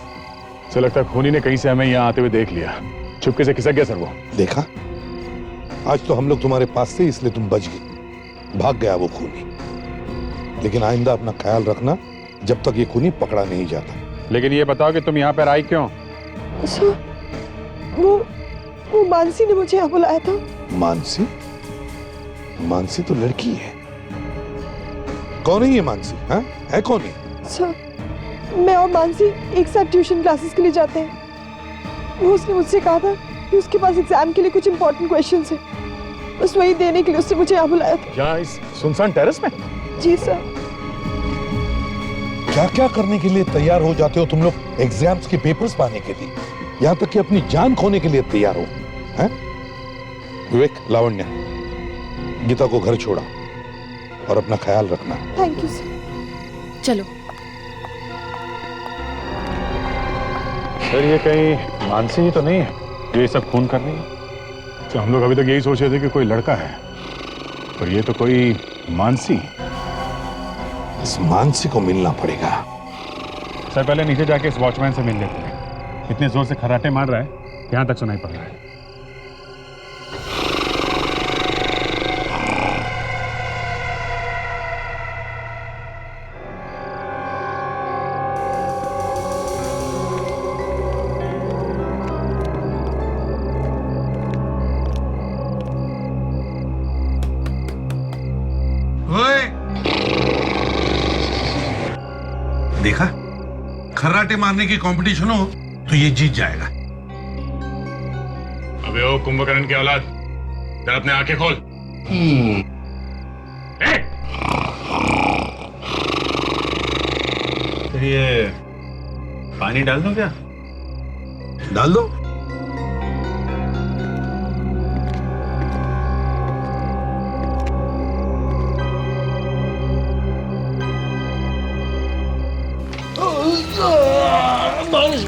मुझे लगता है खूनी ने कहीं से हमें यहाँ आते हुए देख लिया, चुपके से खिसक गया सर वो। देखा, आज तो हम लोग तुम्हारे पास थे इसलिए तुम बच गई, भाग गया वो खूनी। लेकिन आइंदा अपना ख्याल रखना जब तक ये खूनी पकड़ा नहीं जाता। लेकिन ये बताओ कि तुम यहाँ पर आई क्यों? वो मानसी ने मुझे यहाँ बुलाया था। मानसी? मानसी तो लड़की है। कौन है ये मानसी? हाँ? है कौन है? सर, मैं और मानसी एक साथ ट्यूशन क्लासेस के लिए जाते हैं। वो उसने मुझसे कहा था कि उसके पास एग्जाम के लिए कुछ इंपॉर्टेंट क्वेश्चंस हैं, बस वही देने के लिए उसने मुझे यहाँ बुलाया था। क्या इस सुनसान टेरेस में? जी सर। क्या क्या करने के लिए तैयार हो जाते हो तुम लोग एग्जाम्स के पेपर्स पाने के लिए, यहाँ तक कि अपनी जान खोने के लिए तैयार हो, हैं? विवेक, लावण्य, गीता को घर छोड़ा और अपना ख्याल रखना। Thank you sir. चलो। सर, ये कहीं मानसी ही तो नहीं है जो ये सब खून कर रही है? तो हम लोग अभी तक यही सोच रहे थे कि कोई लड़का है, और ये तो कोई मानसी। इस मानसी को मिलना पड़ेगा। सर, पहले नीचे जाके इस वॉचमैन से मिल लेते हैं। इतने जोर से खर्राटे मार रहा है, यहाँ तक सुनाई पड़ रहा है। देखा, खर्राटे मारने की कंपटीशन हो तो ये जीत जाएगा। अबे ओ कुंभकर्ण की औलाद, जरा अपने आंखें खोल। तो ये पानी डाल दो क्या? डाल दो।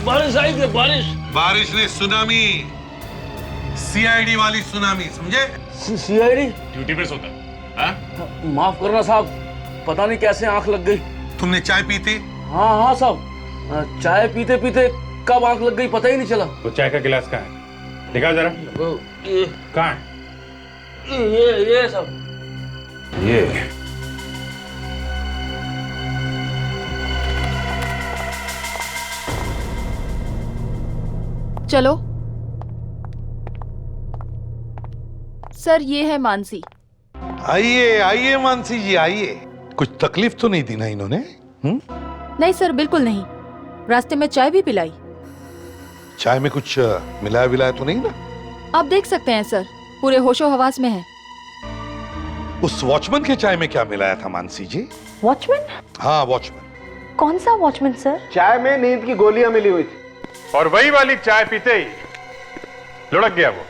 बारिश आई थी, बारिश ने सुनामी, सीआईडी वाली सुनामी, समझे? सीआईडी ड्यूटी पे सोता है। माफ करना साहब, पता नहीं कैसे आंख लग गई। तुमने चाय पी थी? हाँ साहब, चाय पीते पीते कब आंख लग गई पता ही नहीं चला। तो चाय का गिलास कहाँ है? दिखा जरा। कहाँ है? ये सब। ये चलो। सर, ये है मानसी। आइए आइए मानसी जी, आइए। कुछ तकलीफ तो नहीं दी ना इन्होंने? नहीं सर, बिल्कुल नहीं। रास्ते में चाय भी पिलाई। चाय में कुछ मिलाया विलाया तो नहीं ना? आप देख सकते हैं सर, पूरे होशो हवास में है। उस वॉचमैन के चाय में क्या मिलाया था मानसी जी? वॉचमैन? हाँ, वॉचमैन। कौन सा वॉचमैन सर? चाय में नींद की गोलियां मिली हुई थी, और वही वाली चाय पीते ही लुढ़क गया वो।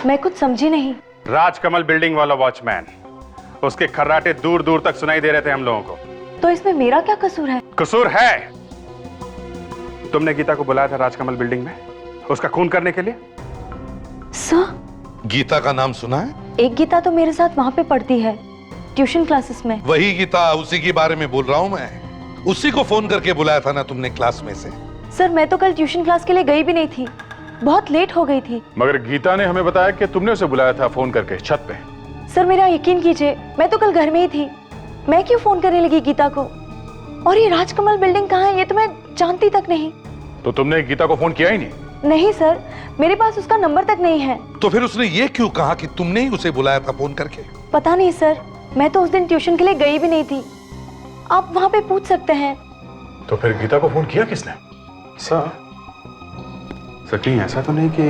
मैं कुछ समझी नहीं। राजकमल बिल्डिंग वाला वॉचमैन, उसके खर्राटे दूर दूर तक सुनाई दे रहे थे हम लोगों को। तो इसमें मेरा क्या कसूर है? कसूर है। तुमने गीता को बुलाया था राजकमल बिल्डिंग में उसका खून करने के लिए। सर, गीता का नाम सुना है? एक गीता तो मेरे साथ वहां पे पढ़ती है, ट्यूशन क्लासेस में। वही गीता, उसी के बारे में बोल रहा हूं मैं। उसी को फोन करके बुलाया था ना तुमने क्लास में से। सर, मैं तो कल ट्यूशन क्लास के लिए गई भी नहीं थी, बहुत लेट हो गई थी। मगर गीता ने हमें बताया कि तुमने उसे बुलाया था फोन करके छत पे। सर, मेरा यकीन कीजिए, मैं तो कल घर में ही थी। मैं क्यों फोन करने लगी गीता को? और ये राजकमल बिल्डिंग कहाँ है ये तो मैं जानती तक नहीं। तो तुमने गीता को फोन किया ही नहीं? नहीं सर, मेरे पास उसका नंबर तक नहीं है। तो फिर उसने ये क्यों कहा कि तुमने ही उसे बुलाया था फोन करके? पता नहीं सर, मैं तो उस दिन ट्यूशन के लिए गई भी नहीं थी। आप वहाँ पे पूछ सकते हैं। तो फिर गीता को फोन किया किसने? सर कहीं ऐसा तो नहीं कि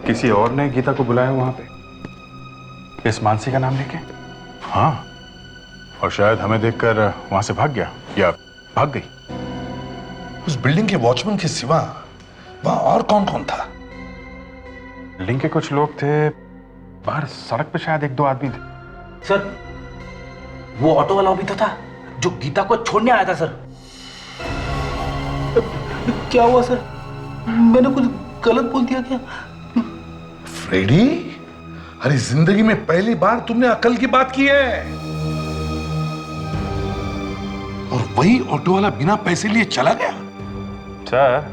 किसी और ने गीता को बुलाया वहां पे इस मानसी का नाम लेके? हाँ, और शायद हमें देखकर वहां से भाग गया या भाग गई। उस बिल्डिंग के वॉचमैन के सिवा वहां और कौन कौन था? बिल्डिंग के कुछ लोग थे, बाहर सड़क पे शायद 1-2 आदमी थे। सर वो ऑटो वाला भी तो था जो गीता को छोड़ने आया था। सर क्या हुआ सर? मैंने कुछ गलत बोल दिया क्या? फ्रेडी, अरे जिंदगी में पहली बार तुमने अकल की बात की है। और वही ऑटो वाला बिना पैसे लिए चला गया। सर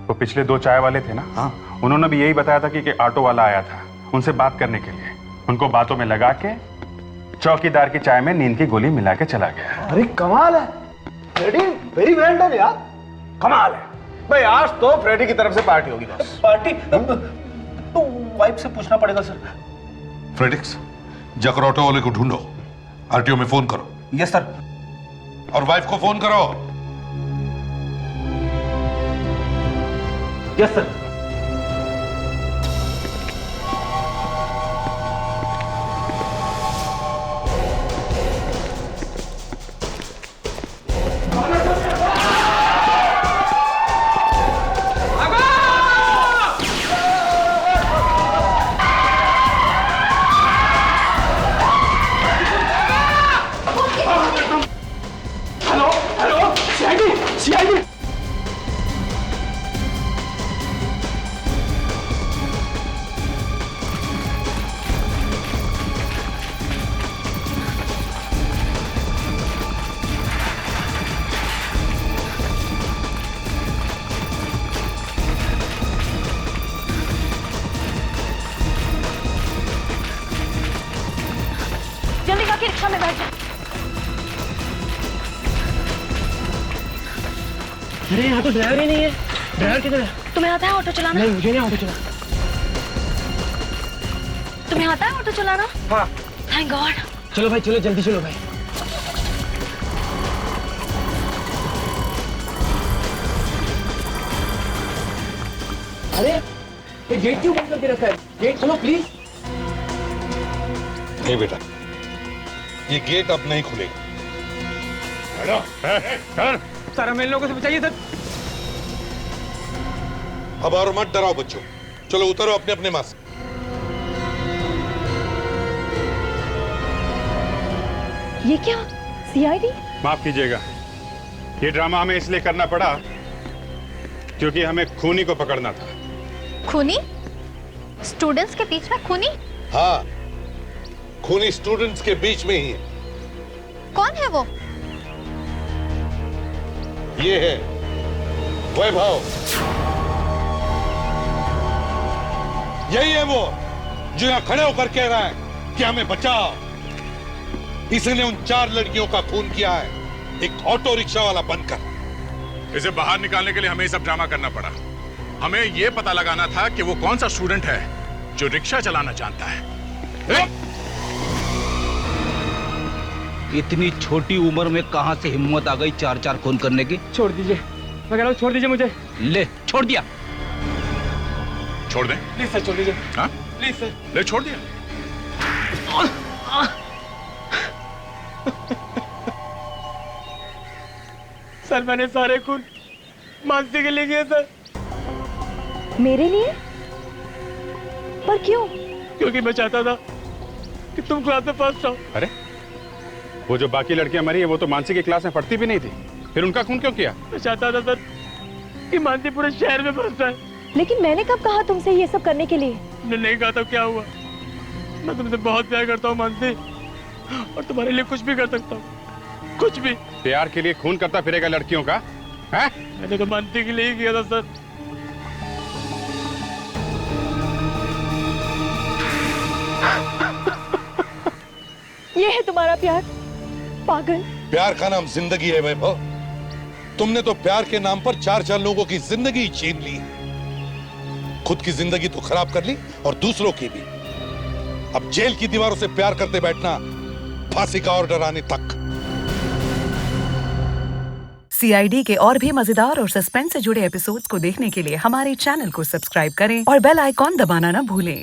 वो पिछले 2 चाय वाले थे ना, हाँ, उन्होंने भी यही बताया था कि ऑटो वाला आया था उनसे बात करने के लिए। उनको बातों में लगा के चौकीदार की चाय में नींद की गोली मिला के चला गया। अरे कमाल है फ्रेडी, वेरी वेल डन यार, कमाल है भाई। आज तो फ्रेडी की तरफ से पार्टी होगी। बस पार्टी तो वाइफ से पूछना पड़ेगा सर। फ्रेडिक्स, जाकर ऑटो वाले को ढूंढो, आरटीओ में फोन करो। Yes sir. और वाइफ को फोन करो। Yes sir. जल्दी जाके रिक्शा में बैठ जा। अरे यहाँ तो ड्राइवर ही नहीं है। ड्राइवर किधर है? तुम्हें आता है ऑटो चलाना? नहीं, मुझे नहीं ऑटो चलाना। तुम्हें आता है ऑटो चलाना? हाँ। Thank God. चलो भाई, चलो जल्दी चलो भाई। अरे ये गेट क्यों बंद करके रखा है? गेट खोलो प्लीज। नहीं बेटा, ये गेट अब नहीं खुलेगा। सर हमें इन लोगों से बचाइए सर। अब और मत डराओ बच्चों, चलो उतरो अपने अपने मास्क। ये क्या? सीआईडी? माफ कीजिएगा, ये ड्रामा हमें इसलिए करना पड़ा क्योंकि हमें खूनी को पकड़ना था। खूनी? स्टूडेंट्स के बीच में खूनी? हाँ, खूनी स्टूडेंट्स के बीच में ही है। कौन है वो? ये है वैभव। यही है वो जो यहां खड़े होकर कह रहा है कि हमें बचाओ। इसने उन 4 लड़कियों का खून किया है, एक ऑटो रिक्शा वाला बनकर। इसे बाहर निकालने के लिए हमें सब ड्रामा करना पड़ा। हमें यह पता लगाना था कि वो कौन सा स्टूडेंट है जो रिक्शा चलाना जानता है। इतनी छोटी उम्र में कहां से हिम्मत आ गई 4 खून करने की? छोड़ दीजिए, मैं कह रहा हूँ छोड़ दीजिए मुझे। ले छोड़ दिया। छोड़ दे प्लीज सर, छोड़ दीजिए। हाँ? Please sir. ले छोड़ दिया। सर मैंने सारे खून मानसी के लिए किए सर। मेरे लिए? पर क्यों? क्योंकि मैं चाहता था कि तुम क्लास में फर्स्ट आओ। अरे वो जो बाकी लड़कियां मरी है वो तो मानसी की क्लास में पढ़ती भी नहीं थी, फिर उनका खून क्यों किया? मैं चाहता था सर कि मानसी पूरे शहर में फर्स्ट आए। लेकिन मैंने कब कहा तुमसे ये सब करने के लिए? तुमने नहीं कहा तो क्या हुआ? मैं तुमसे बहुत प्यार करता हूँ मानसी, और तुम्हारे लिए कुछ भी कर सकता हूँ, कुछ भी। प्यार के लिए खून करता फिरेगा लड़कियों का? है? मैंने तो मानसी के लिए ही किया था सर। ये है तुम्हारा प्यार? पागल। प्यार का नाम जिंदगी है वैभव। तुमने तो प्यार के नाम पर 4 लोगों की जिंदगी छीन ली। खुद की जिंदगी तो खराब कर ली और दूसरों की भी। अब जेल की दीवारों से प्यार करते बैठना, फांसी का ऑर्डर आने तक। CID के और भी मजेदार और सस्पेंस से जुड़े एपिसोड्स को देखने के लिए हमारे चैनल को सब्सक्राइब करें और बेल आइकॉन दबाना न भूलें।